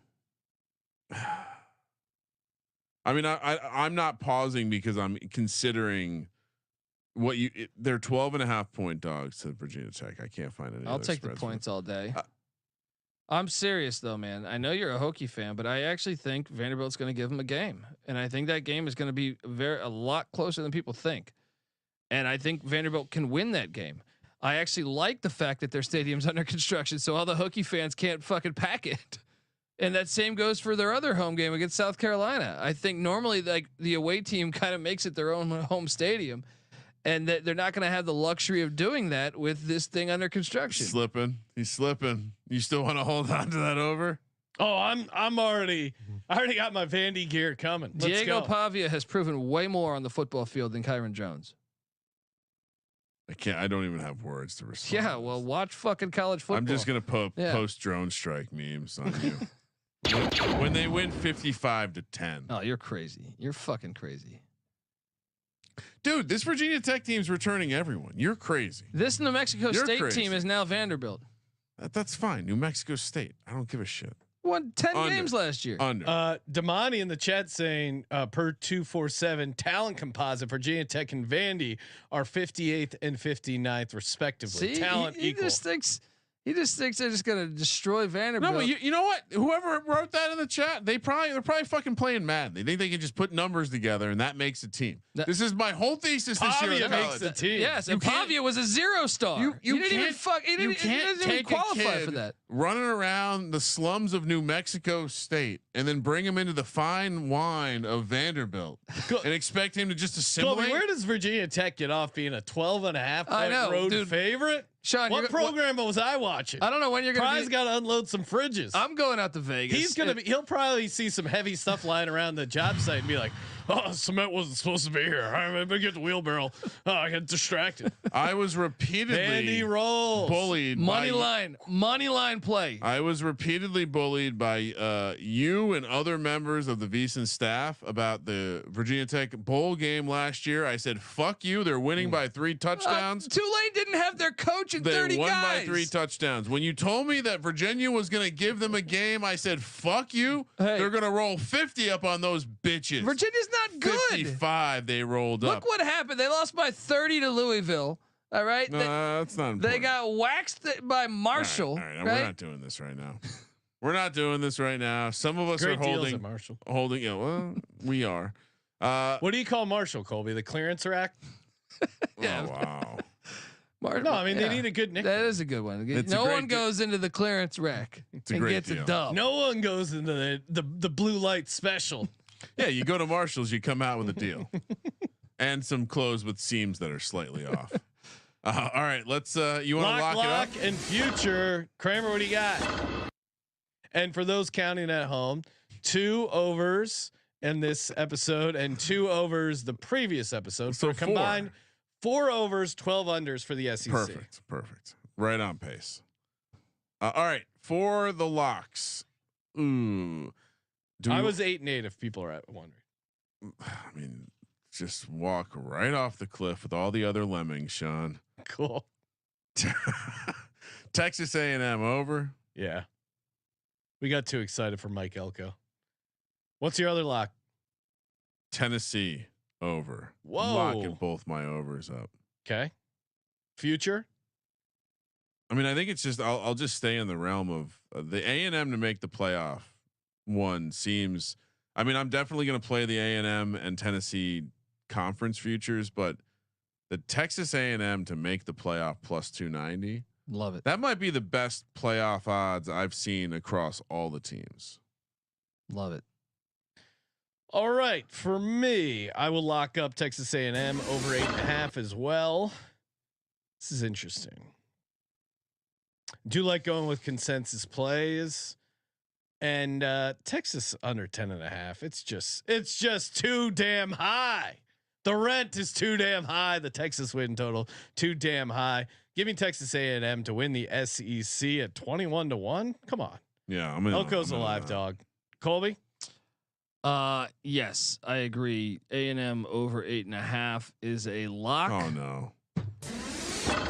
C: I mean, I'm not pausing because I'm considering what they're 12.5 point dogs to Virginia Tech. I can't find any.
E: I'll
C: other
E: take the
C: spreads
E: points all day.
C: Uh,
E: I'm serious though, man. I know you're a Hokie fan, but I actually think Vanderbilt's going to give them a game, and I think that game is going to be a lot closer than people think. And I think Vanderbilt can win that game. I actually like the fact that their stadium's under construction, so all the Hokie fans can't fucking pack it. And that same goes for their other home game against South Carolina. I think normally like the away team kind of makes it their own home stadium, and that they're not going to have the luxury of doing that with this thing under construction.
C: He's slipping. You still want to hold on to that over?
A: Oh, I already got my Vandy gear coming. Let's
E: Diego
A: go.
E: Pavia has proven way more on the football field than Kyron Jones.
C: I don't even have words to respond.
E: Yeah, well, watch fucking college football.
C: I'm just gonna post drone strike memes on you. When they win 55-10.
E: Oh, you're crazy. You're fucking crazy.
C: Dude, this Virginia Tech team's returning everyone. You're crazy.
E: This New Mexico
C: You're
E: State
C: crazy.
E: team is now Vanderbilt.
C: That's fine. New Mexico State. I don't give a shit.
E: Won 10
C: Under.
E: games last year.
C: Under.
A: Damani in the chat saying per 247 talent composite Virginia Tech and Vandy are 58th and 59th respectively.
E: See,
A: Talent
E: he
A: equal.
E: He just thinks they're just gonna destroy Vanderbilt.
C: No, but you know what? Whoever wrote that in the chat, they're probably fucking playing Madden. They think they can just put numbers together and that makes a team. This is my whole thesis this year.
A: Pavia
C: in
A: makes
C: college.
A: the team.
E: Yes,
C: You
E: and
C: can't-
E: Pavia was a 0-star.
C: You
E: He didn't even
C: can't-
E: fuck. He
C: You
E: didn't,
C: can't
E: he doesn't even
C: take
E: qualify
C: a kid
E: for that.
C: running around the slums of New Mexico State and then bring him into the fine wine of Vanderbilt and expect him to just assimilate.
A: Colby, where does Virginia Tech get off being a 12.5
E: I know,
A: point road
E: dude.
A: favorite?
E: Sean,
A: What program was I watching?
E: I don't know when you're gonna.
A: Prize got to unload some fridges.
E: I'm going out to Vegas.
A: He'll probably see some heavy stuff lying around the job site and be like, Cement wasn't supposed to be here. I'm gonna get the wheelbarrow. I got distracted.
C: I was repeatedly
A: Andy rolls.
C: bullied.
E: Money line play.
C: I was repeatedly bullied by you and other members of the VEASAN staff about the Virginia Tech bowl game last year. I said, "Fuck you! They're winning by 3 touchdowns."
E: Tulane didn't have their coach and
C: They
E: 30
C: won
E: guys.
C: by 3 touchdowns. When you told me that Virginia was going to give them a game, I said, "Fuck you!
E: Hey.
C: They're going to roll 50 up on those bitches."
E: Virginia's not good.
C: 55 they rolled up.
E: Look what happened. They lost by 30 to Louisville. All right.
C: No, that's not important.
E: They got waxed by Marshall.
C: All right.
E: Right?
C: We're not doing this right now. We're not doing this right now. Some of us
A: Great
C: are
A: deals
C: holding.
A: at Marshall.
C: Holding. Yeah, well, we are.
A: What do you call Marshall, Colby? The clearance rack?
E: Yeah.
C: Oh, wow.
A: No, I mean they need a good nickname.
E: That is a good one.
C: It's a
E: no
C: great
E: one goes into the clearance rack
C: a
E: and
C: great
E: gets
C: deal.
E: a dub.
A: No one goes into the blue light special.
C: Yeah, you go to Marshall's, you come out with a deal, and some clothes with seams that are slightly off. All right, let's. You want to lock it up?
A: And future. Kramer, what do you got? And for those counting at home, 2 overs in this episode and 2 overs the previous episode.
C: So
A: for combined 4 overs, 12 unders for the SEC.
C: Perfect. Right on pace. All right, for the locks. Ooh.
A: I was 8 and 8 if people are wondering.
C: I mean, just walk right off the cliff with all the other lemmings, Sean.
A: Cool.
C: Texas A&M over.
A: Yeah. We got too excited for Mike Elko. What's your other lock?
C: Tennessee over.
A: Whoa.
C: I'm locking both my overs up.
A: Okay. Future.
C: I mean, I think it's just I'll just stay in the realm of the A&M to make the playoff. One seems. I mean, I'm definitely going to play the A&M and Tennessee conference futures, but the Texas A&M to make the playoff plus 290.
E: Love it.
C: That might be the best playoff odds I've seen across all the teams.
E: Love it.
A: All right, for me, I will lock up Texas A&M over 8.5 as well. This is interesting. Do like going with consensus plays, and Texas under 10.5. It's just too damn high. The rent is too damn high. The Texas win total too damn high. Give me Texas A&M to win the SEC at 21-1. Come on.
C: Yeah, I'm in.
A: Elko's a live dog. Colby.
E: Yes, I agree. A&M over 8.5 is a lock.
C: Oh no.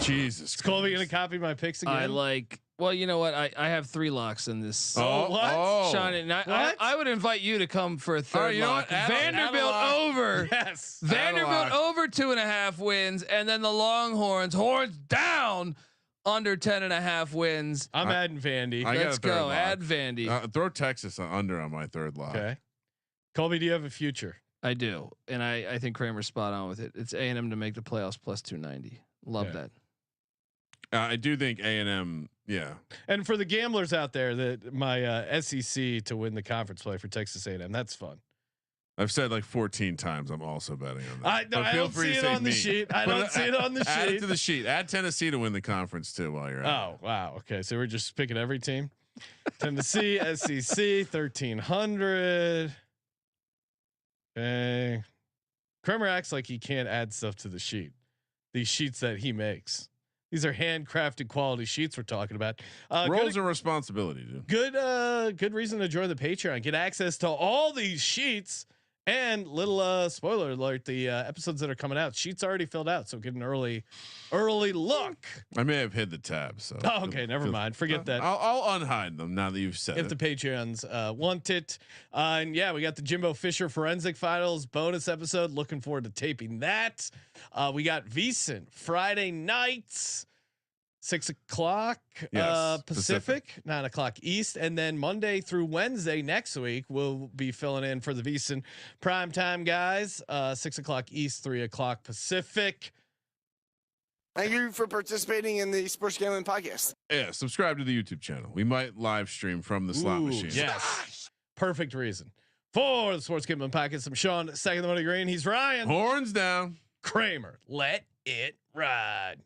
C: Jesus.
A: Is Colby
C: Christ.
A: gonna copy my picks again?
E: I like. Well, you know what? I have 3 locks in this.
A: Oh, what?
E: Sean, and I would invite you to come for a 3rd
C: All right, you know
E: lock.
C: what? Add a
E: Vanderbilt
C: lock.
E: over.
A: Yes.
E: Vanderbilt over 2.5 wins, and then the Longhorns horns down under 10.5 wins.
A: I'm adding Vandy.
C: I got
E: Let's
C: a third
E: go.
C: lock.
E: Add Vandy.
C: Throw Texas under on my 3rd lock.
A: Okay. Colby, do you have a future?
E: I do, and I think Kramer's spot on with it. It's A&M to make the playoffs plus 290. Love
A: Okay.
E: that.
C: I do think A&M. Yeah.
A: And for the gamblers out there, that my SEC to win the conference play for Texas A&M, that's fun.
C: I've said like 14 times. I'm also betting on that.
A: I don't see it on the sheet. I don't see it on the
C: Add it
A: sheet.
C: to the sheet. Add Tennessee to win the conference too while you're at it.
A: Oh wow. Okay, so we're just picking every team. Tennessee, SEC, 1300. Okay. Kramer acts like he can't add stuff to the sheet. These sheets that he makes. These are handcrafted quality sheets we're talking about.
C: Roles and responsibility, dude.
A: Good reason to join the Patreon. Get access to all these sheets and little spoiler alert: the episodes that are coming out, sheets already filled out, so get an early look.
C: I may have hid the tabs. So
A: Oh, okay, never mind. Forget that.
C: I'll unhide them now that you've said
A: If
C: it.
A: the Patreons want it, and yeah, we got the Jimbo Fisher Forensic Finals bonus episode. Looking forward to taping that. We got VEASAN Friday nights, 6 o'clock
C: Yes,
A: Pacific, 9 o'clock East, and then Monday through Wednesday next week we'll be filling in for the VEASAN primetime guys. 6 o'clock East, 3 o'clock Pacific.
F: Thank you for participating in the Sports Gambling Podcast.
C: Yeah, subscribe to the YouTube channel. We might live stream from the slot
A: Ooh,
C: machine.
A: Yes, perfect reason for the Sports Gambling Podcast. I'm Sean, second the money green. He's Ryan.
C: Horns down.
A: Kramer. Let it ride.